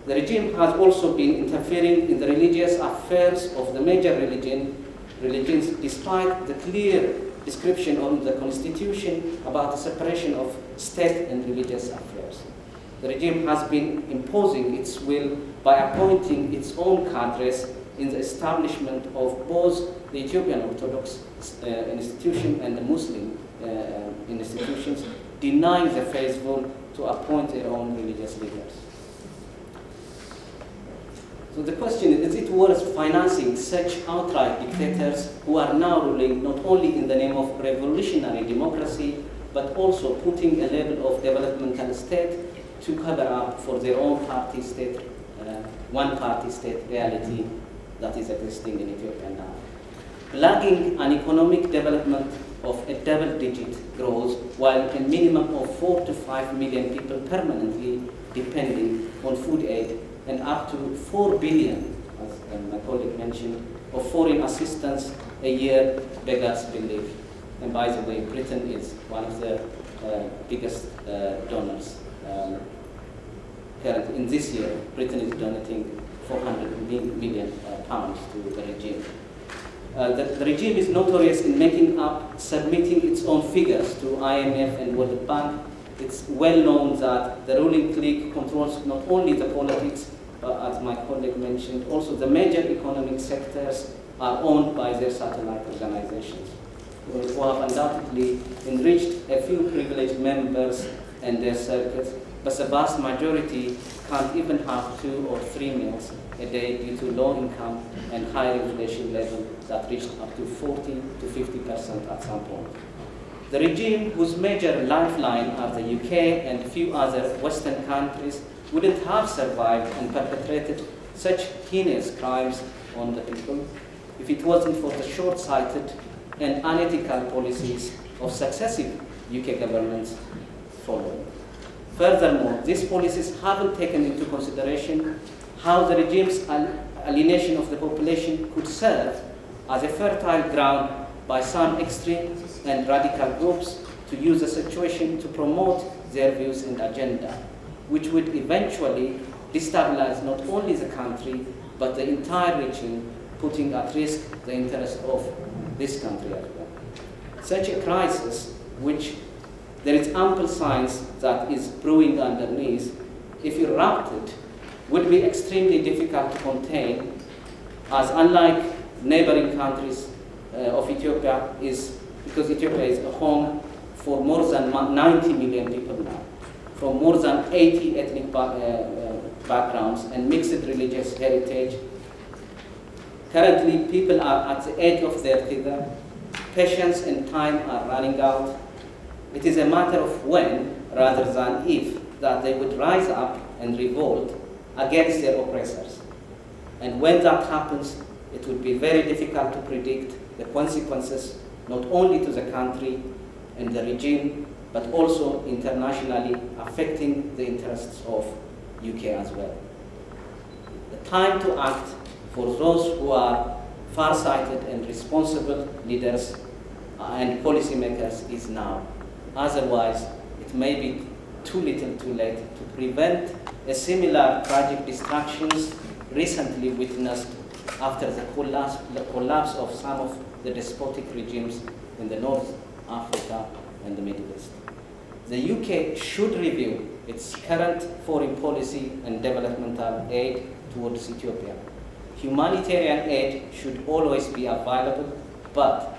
The regime has also been interfering in the religious affairs of the major religions despite the clear description on the constitution about the separation of state and religious affairs. The regime has been imposing its will by appointing its own cadres in the establishment of both the Ethiopian Orthodox institution and the Muslim institutions, denying the faithful to appoint their own religious leaders. So the question is it worth financing such outright dictators who are now ruling not only in the name of revolutionary democracy, but also putting a level of developmental state to cover up for their own party state, one-party state reality that is existing in Ethiopia now. Lagging an economic development of a double-digit growth, while a minimum of 4 to 5 million people permanently depending on food aid, and up to 4 billion, as my colleague mentioned, of foreign assistance a year beggars belief. And by the way, Britain is one of the biggest donors. Currently, in this year, Britain is donating 400 million pounds to the regime. The regime is notorious in making up, submitting its own figures to IMF and World Bank. It's well known that the ruling clique controls not only the politics, but as my colleague mentioned, also the major economic sectors are owned by their satellite organizations, who have undoubtedly enriched a few privileged members and their circuits, but the vast majority can't even have 2 or 3 meals a day due to low income and high inflation level that reached up to 40 to 50% at some point. The regime, whose major lifeline are the UK and a few other Western countries, wouldn't have survived and perpetrated such heinous crimes on the people if it wasn't for the short-sighted and unethical policies of successive UK governments following. Furthermore, these policies haven't taken into consideration how the regime's alienation of the population could serve as a fertile ground by some extreme and radical groups to use the situation to promote their views and agenda, which would eventually destabilize not only the country, but the entire region, putting at risk the interests of this country as well. Such a crisis, which there is ample signs that is brewing underneath, if erupted, would be extremely difficult to contain, as unlike neighboring countries of Ethiopia, because Ethiopia is a home for more than 90 million people now, from more than 80 ethnic backgrounds and mixed religious heritage. Currently, people are at the edge of their tether. Patience and time are running out. It is a matter of when, rather than if, that they would rise up and revolt against their oppressors. And when that happens, it will be very difficult to predict the consequences, not only to the country and the regime, but also internationally affecting the interests of UK as well. The time to act for those who are far-sighted and responsible leaders and policymakers is now. Otherwise, it may be too little too late to prevent a similar tragic destructions recently witnessed after the collapse of some of the despotic regimes in the North Africa and the Middle East. The UK should review its current foreign policy and developmental aid towards Ethiopia. Humanitarian aid should always be available, but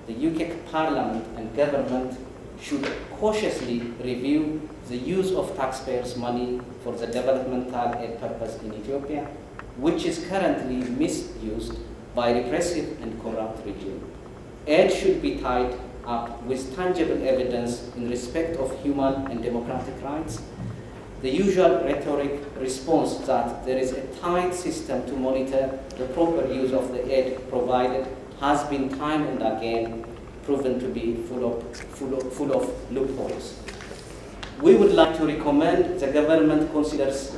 the UK Parliament and government should cautiously review the use of taxpayers' money for the developmental aid purpose in Ethiopia, which is currently misused by repressive and corrupt regime. Aid should be tied up with tangible evidence in respect of human and democratic rights. The usual rhetoric response that there is a tight system to monitor the proper use of the aid provided has been time and again proven to be full of loopholes. We would like to recommend the government considers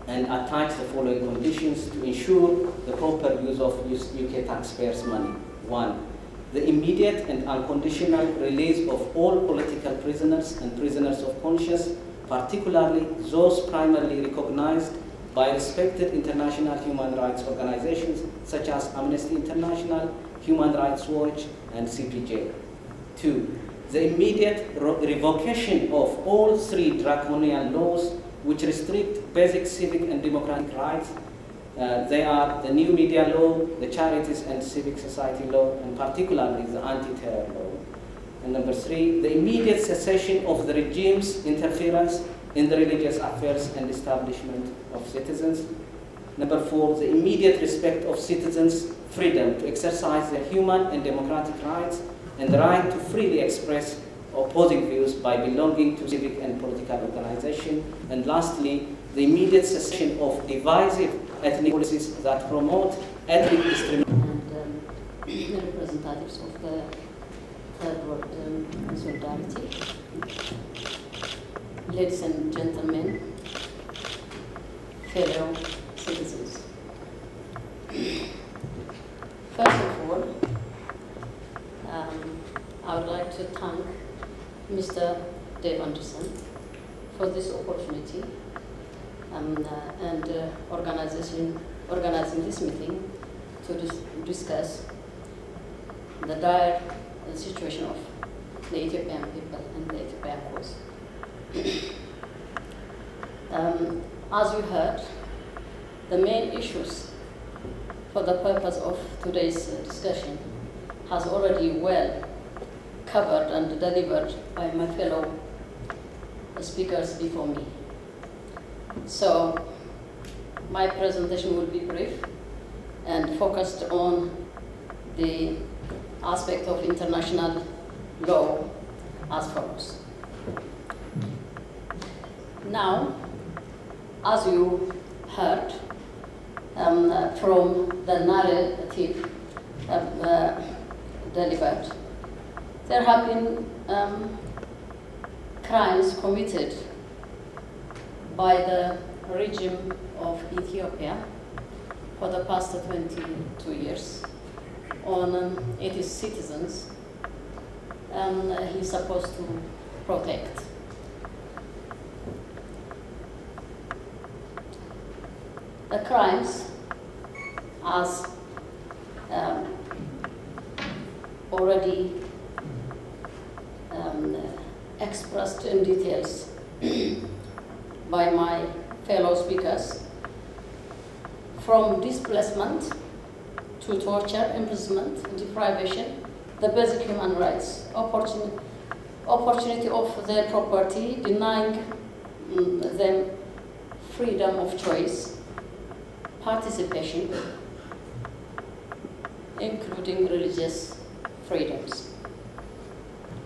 and attach the following conditions to ensure the proper use of UK taxpayers' money. 1. The immediate and unconditional release of all political prisoners and prisoners of conscience, particularly those primarily recognized by respected international human rights organizations such as Amnesty International, Human Rights Watch, and CPJ. 2. The immediate revocation of all 3 draconian laws which restrict basic civic and democratic rights. They are the new media law, the charities and civic society law, and particularly the anti-terror law. And number 3, the immediate cessation of the regime's interference in the religious affairs and establishment of citizens. Number 4, the immediate respect of citizens' freedom to exercise their human and democratic rights and the right to freely express opposing views by belonging to civic and political organization. And lastly, the immediate cessation of divisive ethnic policies that promote ethnic discrimination. And the representatives of the Third World Solidarity, ladies and gentlemen, fellow citizens. First of all, I would like to thank Mr. Dave Anderson for this opportunity and organizing this meeting to discuss the dire situation of the Ethiopian people and the Ethiopian cause. As you heard, the main issues for the purpose of today's discussion has already well covered and delivered by my fellow speakers before me. So my presentation will be brief and focused on the aspect of international law as follows. Now, as you heard from the narrative delivered, there have been crimes committed by the regime of Ethiopia for the past 22 years on its citizens, and he's supposed to protect. The crimes, as already expressed in details by my fellow speakers, from displacement to torture, imprisonment, deprivation, the basic human rights, opportunity of their property, denying them freedom of choice, participation, including religious freedoms,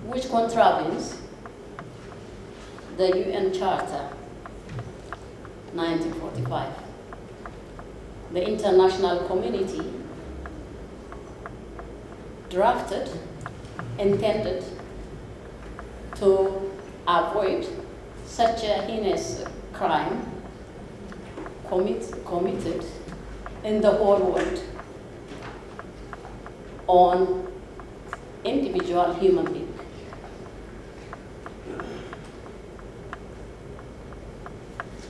which contravenes the UN Charter, 1945. The international community drafted, intended to avoid such a heinous crime committed in the whole world on individual human being.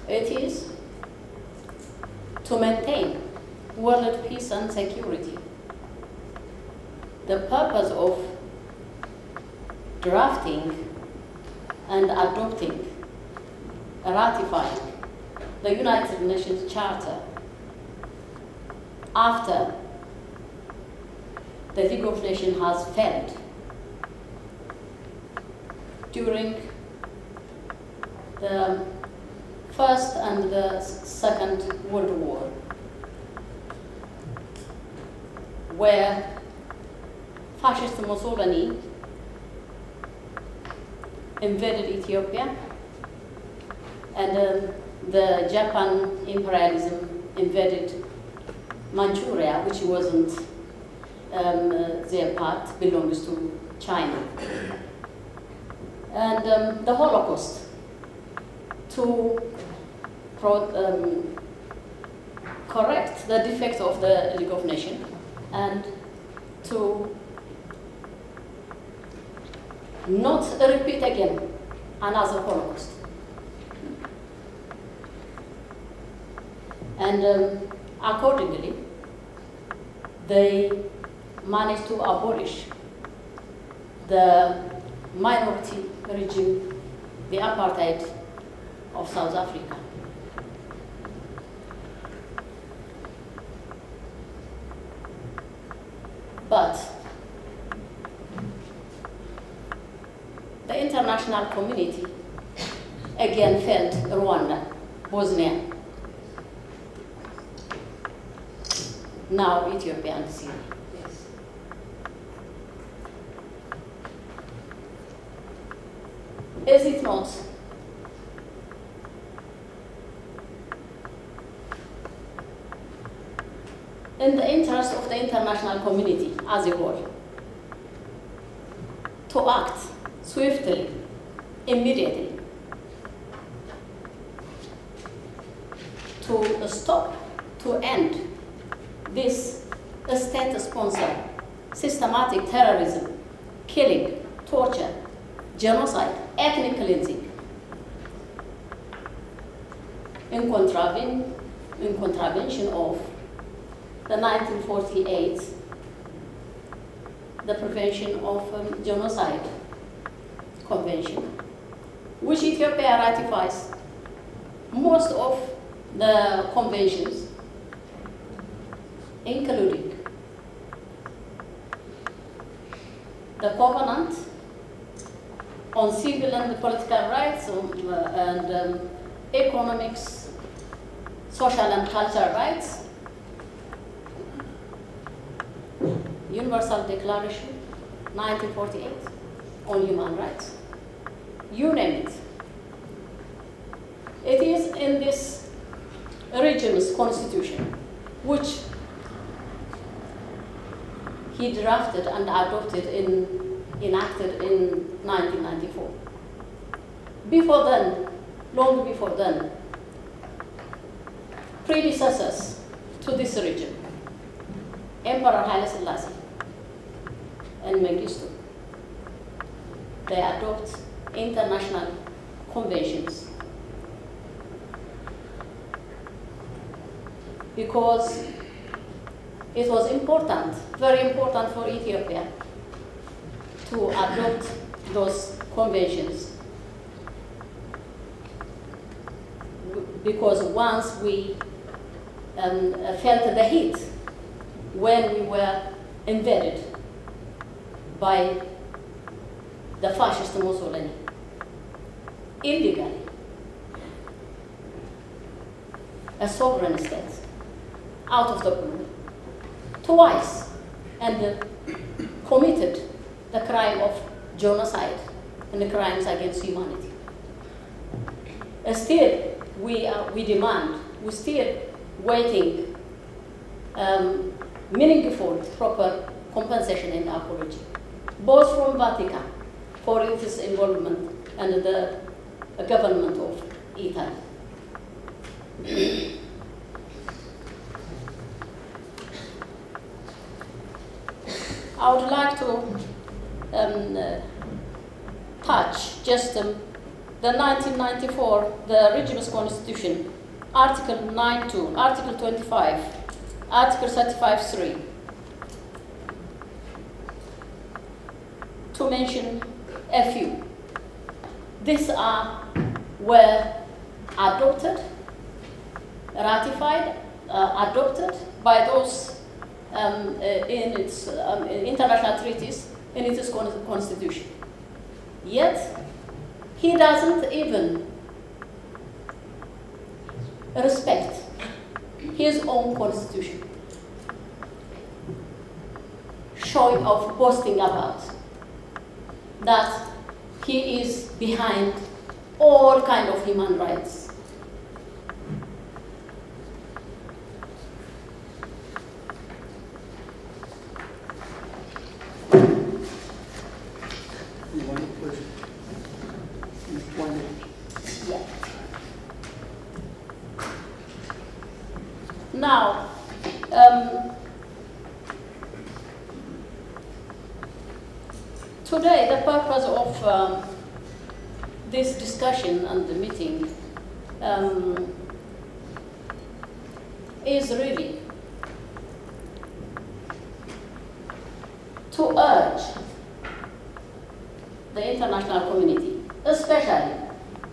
It is to maintain world peace and security. The purpose of drafting and adopting, ratifying the United Nations Charter after the League of Nations has failed during the First and the Second World War, where fascist Mussolini invaded Ethiopia, and the Japan imperialism invaded Manchuria, which wasn't their part, belongs to China. And the Holocaust, to correct the defect of the League of Nations and to not repeat again another Holocaust. And accordingly, they managed to abolish the minority regime, the apartheid of South Africa. But the international community again failed Rwanda, Bosnia, now Ethiopia and Syria. Yes. Is it not in the interest of the international community as a whole to act swiftly, immediately, to stop, to end this state-sponsored systematic terrorism, killing, torture, genocide, ethnic cleansing, in contravention of the 1948, the Prevention of Genocide Convention, which Ethiopia ratifies. Most of the conventions, including the Covenant on Civil and Political Rights and Economics, Social and Cultural Rights, Universal Declaration, 1948, on Human Rights. You name it. It is in this region's constitution, which he drafted and adopted enacted in 1994. Before then, long before then, predecessors to this region, Emperor Haile Selassie and Mengistu, they adopt international conventions because it was important, very important for Ethiopia to adopt those conventions, because once we felt the heat when we were invaded by the fascist Mussolini, illegally, a sovereign state, out of the blue, twice, and committed the crime of genocide and the crimes against humanity. Still, we demand, we're still waiting meaningful, proper compensation and apology, both from Vatican for its involvement and the government of Italy. I would like to touch just the 1994, the Regional Constitution, Article 9.2, Article 25, Article 35.3, to mention a few. These were adopted, ratified, adopted by those in its international treaties, in its constitution. Yet, he doesn't even respect his own constitution, showing of boasting about that he is behind all kind of human rights. Now, today the purpose of this discussion and the meeting is really to urge the international community, especially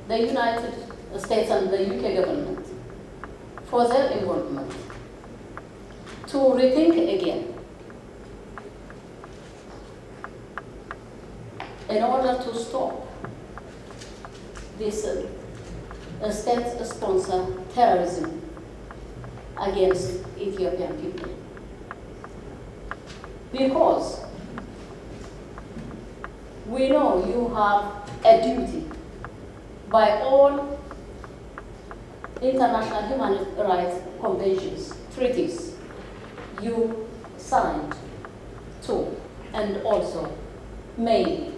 the United States and the UK government, for their involvement, to rethink again in order to stop this state-sponsored terrorism against Ethiopian people. Because we know you have a duty by all international human rights conventions, treaties you signed to, and also made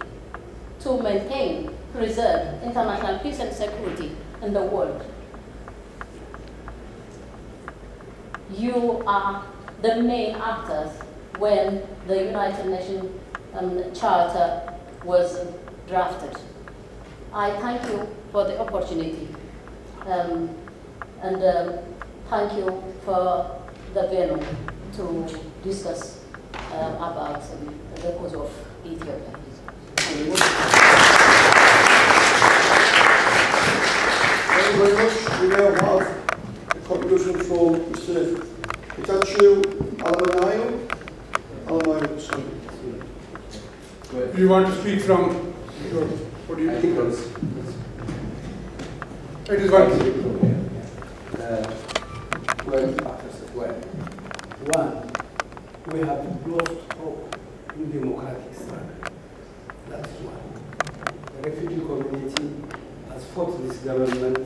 to maintain, preserve international peace and security in the world. You are the main actors when the United Nations Charter was drafted. I thank you for the opportunity. And thank you for the venue to discuss about the cause of Ethiopia. Thank you very much. We now have a contribution from Mr. Itachu Alemu, sorry. Do you want to speak from your, what do you think? It is one. Well, factors as well. One, we have lost hope in democratic struggle. That's one. The refugee community has fought this government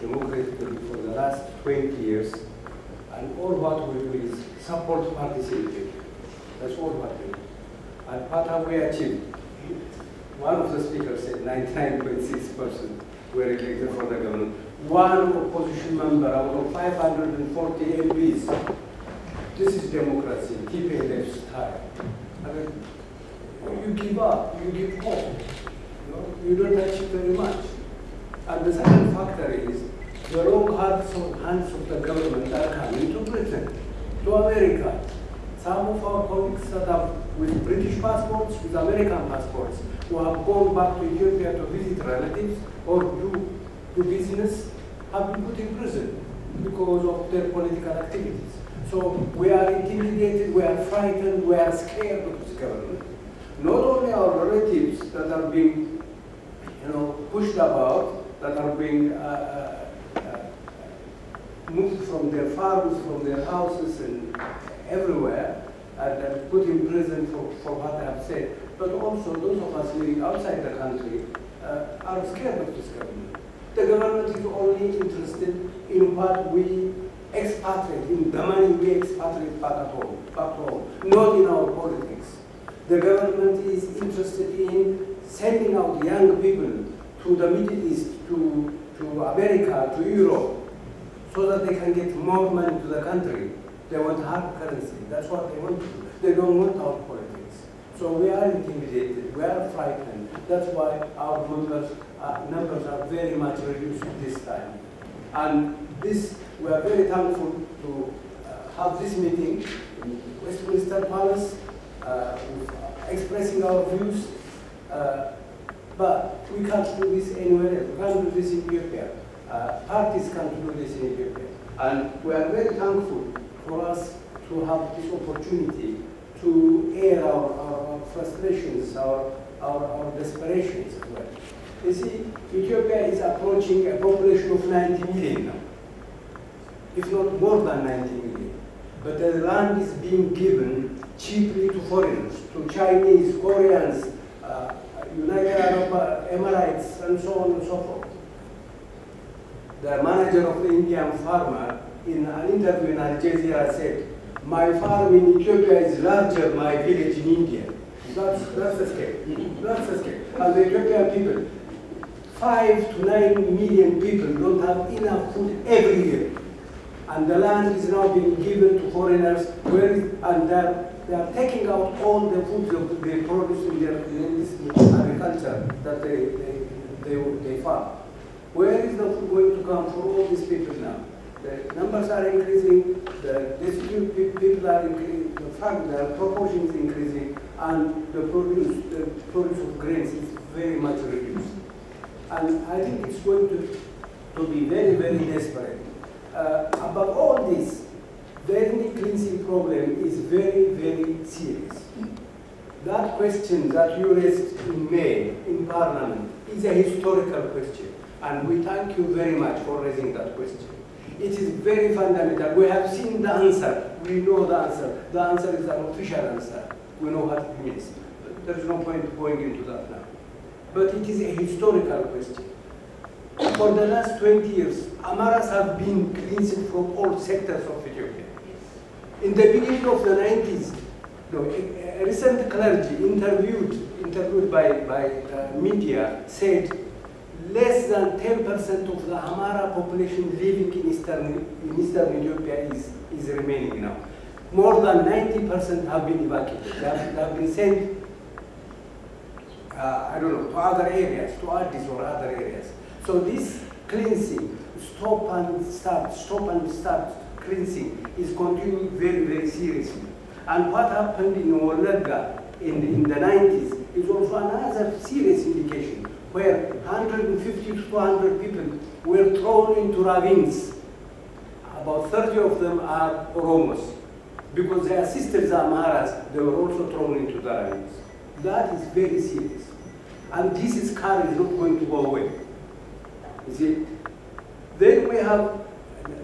democratically for the last 20 years, and all what we do is support participation. That's all what we do. And part of we achieved. One of the speakers said 99.6% were elected for the government. One opposition member out of 540 MPs. This is democracy, TPLF style. I mean, you give up, you give hope. You don't achieve very much. And the second factor is the wrong hands of the government are coming to Britain, to America. Some of our colleagues that are with British passports, with American passports, who have gone back to Ethiopia to visit relatives or do business, have been put in prison because of their political activities. So we are intimidated, we are frightened, we are scared of this government. Not only our relatives that are being, pushed about, that are being moved from their farms, from their houses, and everywhere, and put in prison for what they have said. But also those of us living outside the country are scared of this government. The government is only only interested in what we expatriate, in the money we expatriate back home, not in our politics. The government is interested in sending out young people to the Middle East, to America, to Europe, so that they can get more money to the country. They want hard currency. That's what they want to do. They don't want our politics. So we are intimidated. We are frightened. That's why our numbers are very much reduced this time. And this, we are very thankful to have this meeting in Westminster Palace, expressing our views. But we can't do this anywhere else. We can't do this in Ethiopia. Parties can't do this in Ethiopia. And we are very thankful for us to have this opportunity to air our frustrations, our desperations as well. You see, Ethiopia is approaching a population of 90 million now, if not more than 90 million. But the land is being given cheaply to foreigners, to Chinese, Koreans, United Arab Emirates, and so on and so forth. The manager of the Indian farmer in an interview in Al Jazeera said, "My farm in Ethiopia is larger than my village in India." That's the scale. That's the scale. And the Ethiopian people, 5 to 9 million people don't have enough food every year. And the land is now being given to foreigners, and they are taking out all the food they produce in this agriculture that they farm. Where is the food going to come for all these people now? The numbers are increasing, the destitute people are increasing, the fact that proportion is increasing, and the produce of grains is very much reduced. And I think it's going to be very, very desperate. Above all this, the ethnic cleansing problem is very, very serious. That question that you raised in May in Parliament is a historical question, and we thank you very much for raising that question. It is very fundamental. We have seen the answer. We know the answer. The answer is an official answer. We know what it means. There's no point going into that now. But it is a historical question. For the last 20 years, Amharas have been cleansed from all sectors of Ethiopia. In the beginning of the 90s, a recent clergy interviewed by media said less than 10% of the Amhara population living in eastern Ethiopia is remaining now. More than 90% have been evacuated. They have been sent, I don't know, to other areas, to Addis or other areas. So this cleansing, stop and start cleansing is continuing very, very seriously. And what happened in Wolaga in the 90s is also another serious indication, where 150 to 200 people were thrown into ravines. About 30 of them are Oromos. Because their sisters are Amharas, they were also thrown into the ravines. That is very serious. And this scar is not going to go away. You see? Then we have,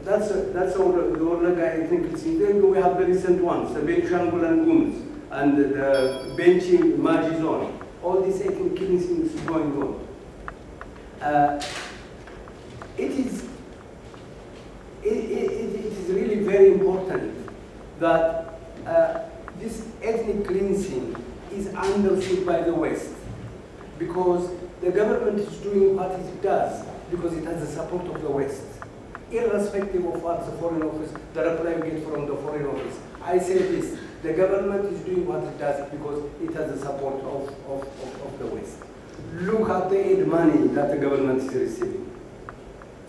that's all the Wolaga ethnic cleansing. Then we have the recent ones, the Benishangul and Gums, and the Benchi Maji zone. All these ethnic cleansing is going on. It is really very important that this ethnic cleansing is understood by the West, because the government is doing what it does because it has the support of the West. Irrespective of what the Foreign Office, the reply we get from the Foreign Office, I say this, the government is doing what it does because it has the support of the West. Look at the aid money that the government is receiving.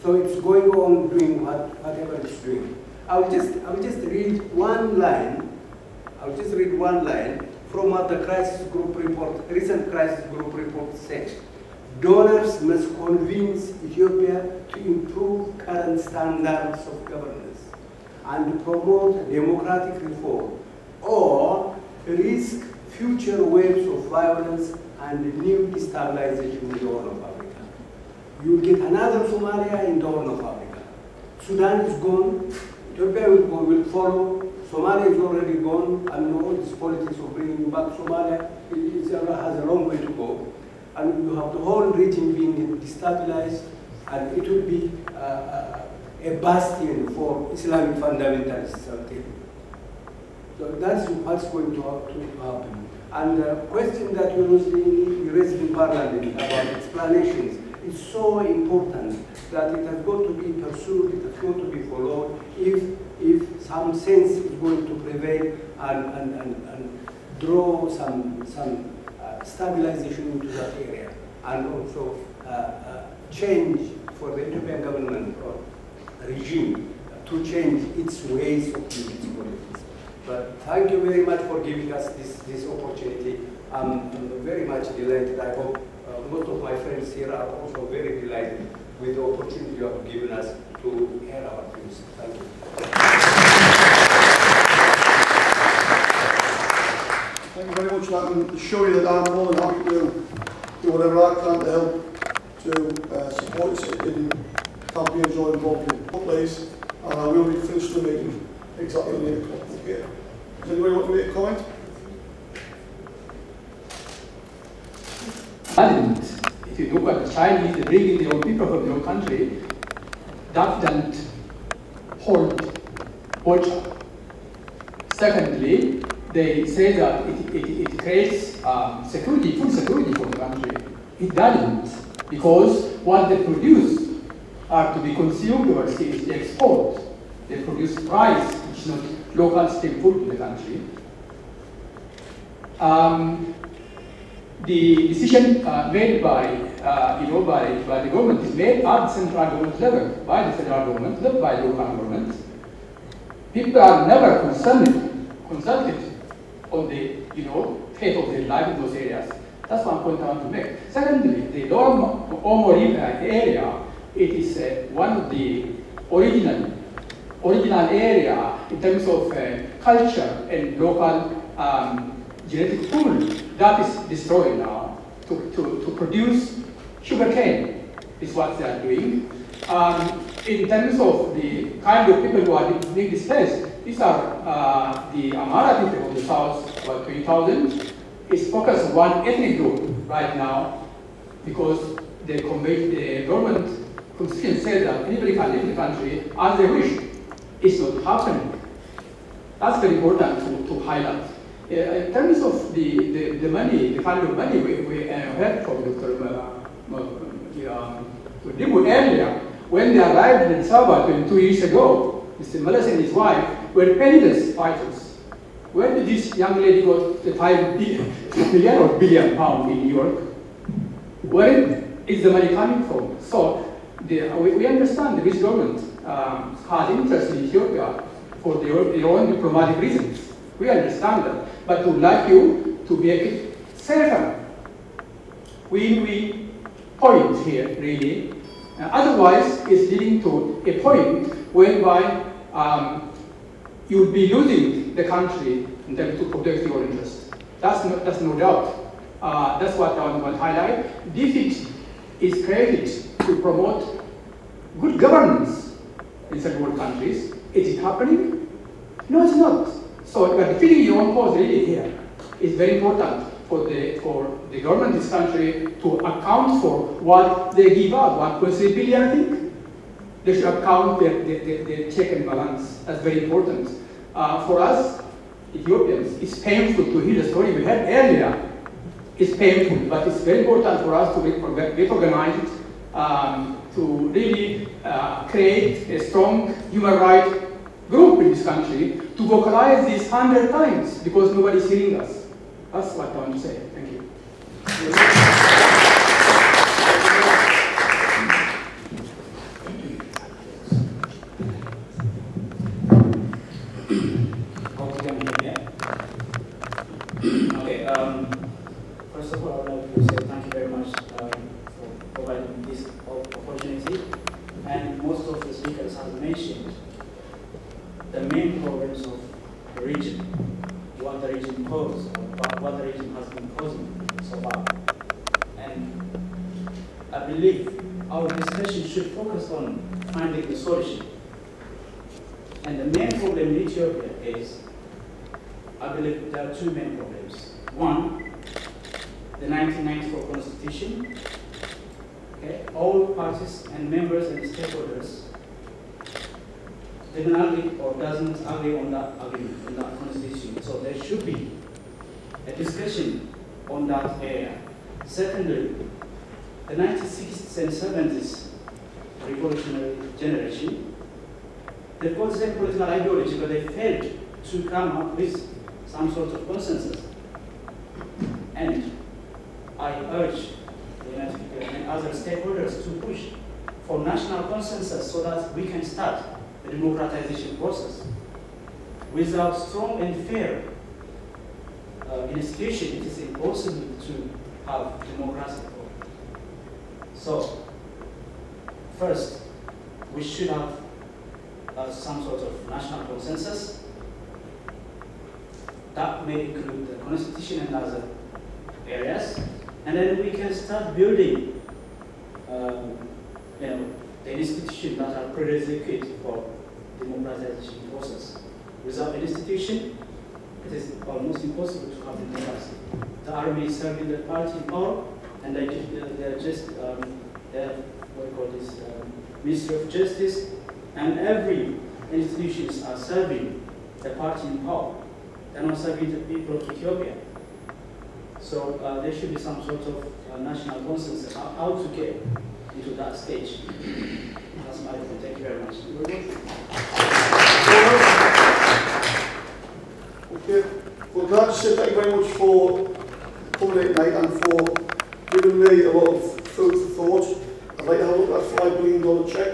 So it's going on doing whatever it's doing. I'll just read one line. I'll just read one line from what the crisis group report, recent crisis group report said. Donors must convince Ethiopia to improve current standards of governance and promote democratic reform, or risk future waves of violence and new destabilization in the Horn of Africa. You get another Somalia in the Horn of Africa. Sudan is gone. Ethiopia will follow. Somalia is already gone. I know all this politics of bringing back Somalia has a long way to go. And you have the whole region being destabilized, and it will be a bastion for Islamic fundamentalists out there. So that's what's going to happen. And the question that you raised in Parliament about explanations is so important that it has got to be pursued, it has got to be followed if some sense is going to prevail and draw some stabilization into that area, and also change for the Ethiopian government or regime to change its ways of doing its politics. But thank you very much for giving us this opportunity. I'm very much delighted. I hope most of my friends here are also very delighted with the opportunity you have given us to hear our views. Thank you. Thank you very much. I can assure you that I'm more than happy to do whatever I can to help to support in campaigns or involved in place, and I will be finished the meeting exactly at 8 o'clock. Okay. Does anybody want to make a comment? And if you look at the Chinese, they bring in their own people from their own country, that doesn't hold water. Secondly, they say that it creates security, food security for the country. It doesn't, because what they produce are to be consumed overseas, they export. They produce rice, which is not local state food in the country. The decision made by the government is made at the central government level, by the federal government, not by local government. People are never consulted on the fate of their life in those areas. That's one point I want to make. Secondly, the Lower Omo area, it is one of the original area in terms of culture and local genetic pool that is destroyed now to produce sugarcane is what they are doing. In terms of the kind of people who are being displaced, these are the Amhara people of the south, about 20,000. It's focused on one ethnic group right now because the government constitution says that anybody can live in the country as they wish. It's not happening. That's very important to highlight. In terms of the money, the kind of money we heard from Dr. Dibu earlier, when they arrived in Sabah 22 years ago, Mr. Moresh and his wife were penniless fighters. Where did this young lady got the 5 million or billion pound in New York? Where is the money coming from? So we understand this government has interest in Ethiopia for their own diplomatic reasons. We understand that. But we would like you to make it safer. We point here, really. Otherwise, it's leading to a point whereby you will be losing the country in terms to protect your interests. That's no doubt. That's what I want to highlight. Defeat is created to promote good governance in third world countries. Is it happening? No, it's not. So you are defeating your own cause really here. It's very important for the government in this country to account for what they give out, 1.3 billion, I think. They should account their check and balance. That's very important. For us, Ethiopians, it's painful to hear the story we had earlier. It's painful, but it's very important for us to recognize it, to really create a strong human rights group in this country, to vocalize this 100 times, because nobody's hearing us. That's what I want to say. Thank you. Okay, first of all, I would like to say thank you very much for providing this opportunity. And most of the speakers have mentioned the main problems of the region, what the region caused, or what the region has been causing so far. And I believe our discussion should focus on finding the solution. And the main problem in Ethiopia is, I believe there are two main problems. One, the 1994 Constitution. Okay, all parties and members and stakeholders didn't agree or doesn't agree on that agreement, on that constitution. So there should be a discussion on that area. Secondly, the 1960s and 70s revolutionary generation, they've got the same political ideology, but they failed to come up with some sort of consensus. And I urge the United Kingdom and other stakeholders to push for national consensus so that we can start the democratization process. Without strong and fair institution, it is impossible to have democracy. So, first, we should have some sort of national consensus that may include the constitution and other areas, and then we can start building, the institutions that are prerequisite for democratization process. Without an institution, it is almost impossible to have democracy. The army is serving the party in power, and they're just what we call this Ministry of Justice, and every institutions are serving the party in power. They're not serving the people of Ethiopia. So there should be some sort of national consensus how to get into that stage. That's my point. Thank you very much. Okay. Well, can I just say thank you very much for coming in tonight and for giving me a lot of food for thought. I'd like to have a look at that $5 billion check.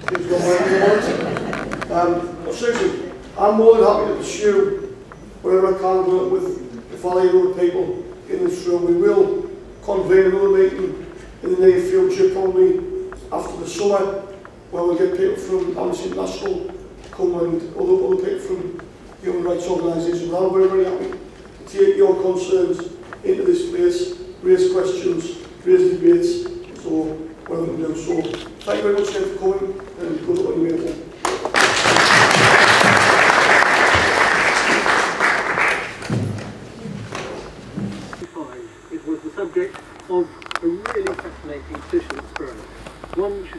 Who's got my name on it? But seriously, I'm more than happy to pursue whatever I can work with the Kefale and other people in this room. We will convene another meeting in the near future, probably after the summer, where we'll get people from Amnesty International come and other people from human rights organisations. But I'm very, very happy to take your concerns into this place, raise questions, raise debates, so whatever we do. So thank you very much again for coming, and good luck on your way. It was the subject of a really fascinating social experiment, one which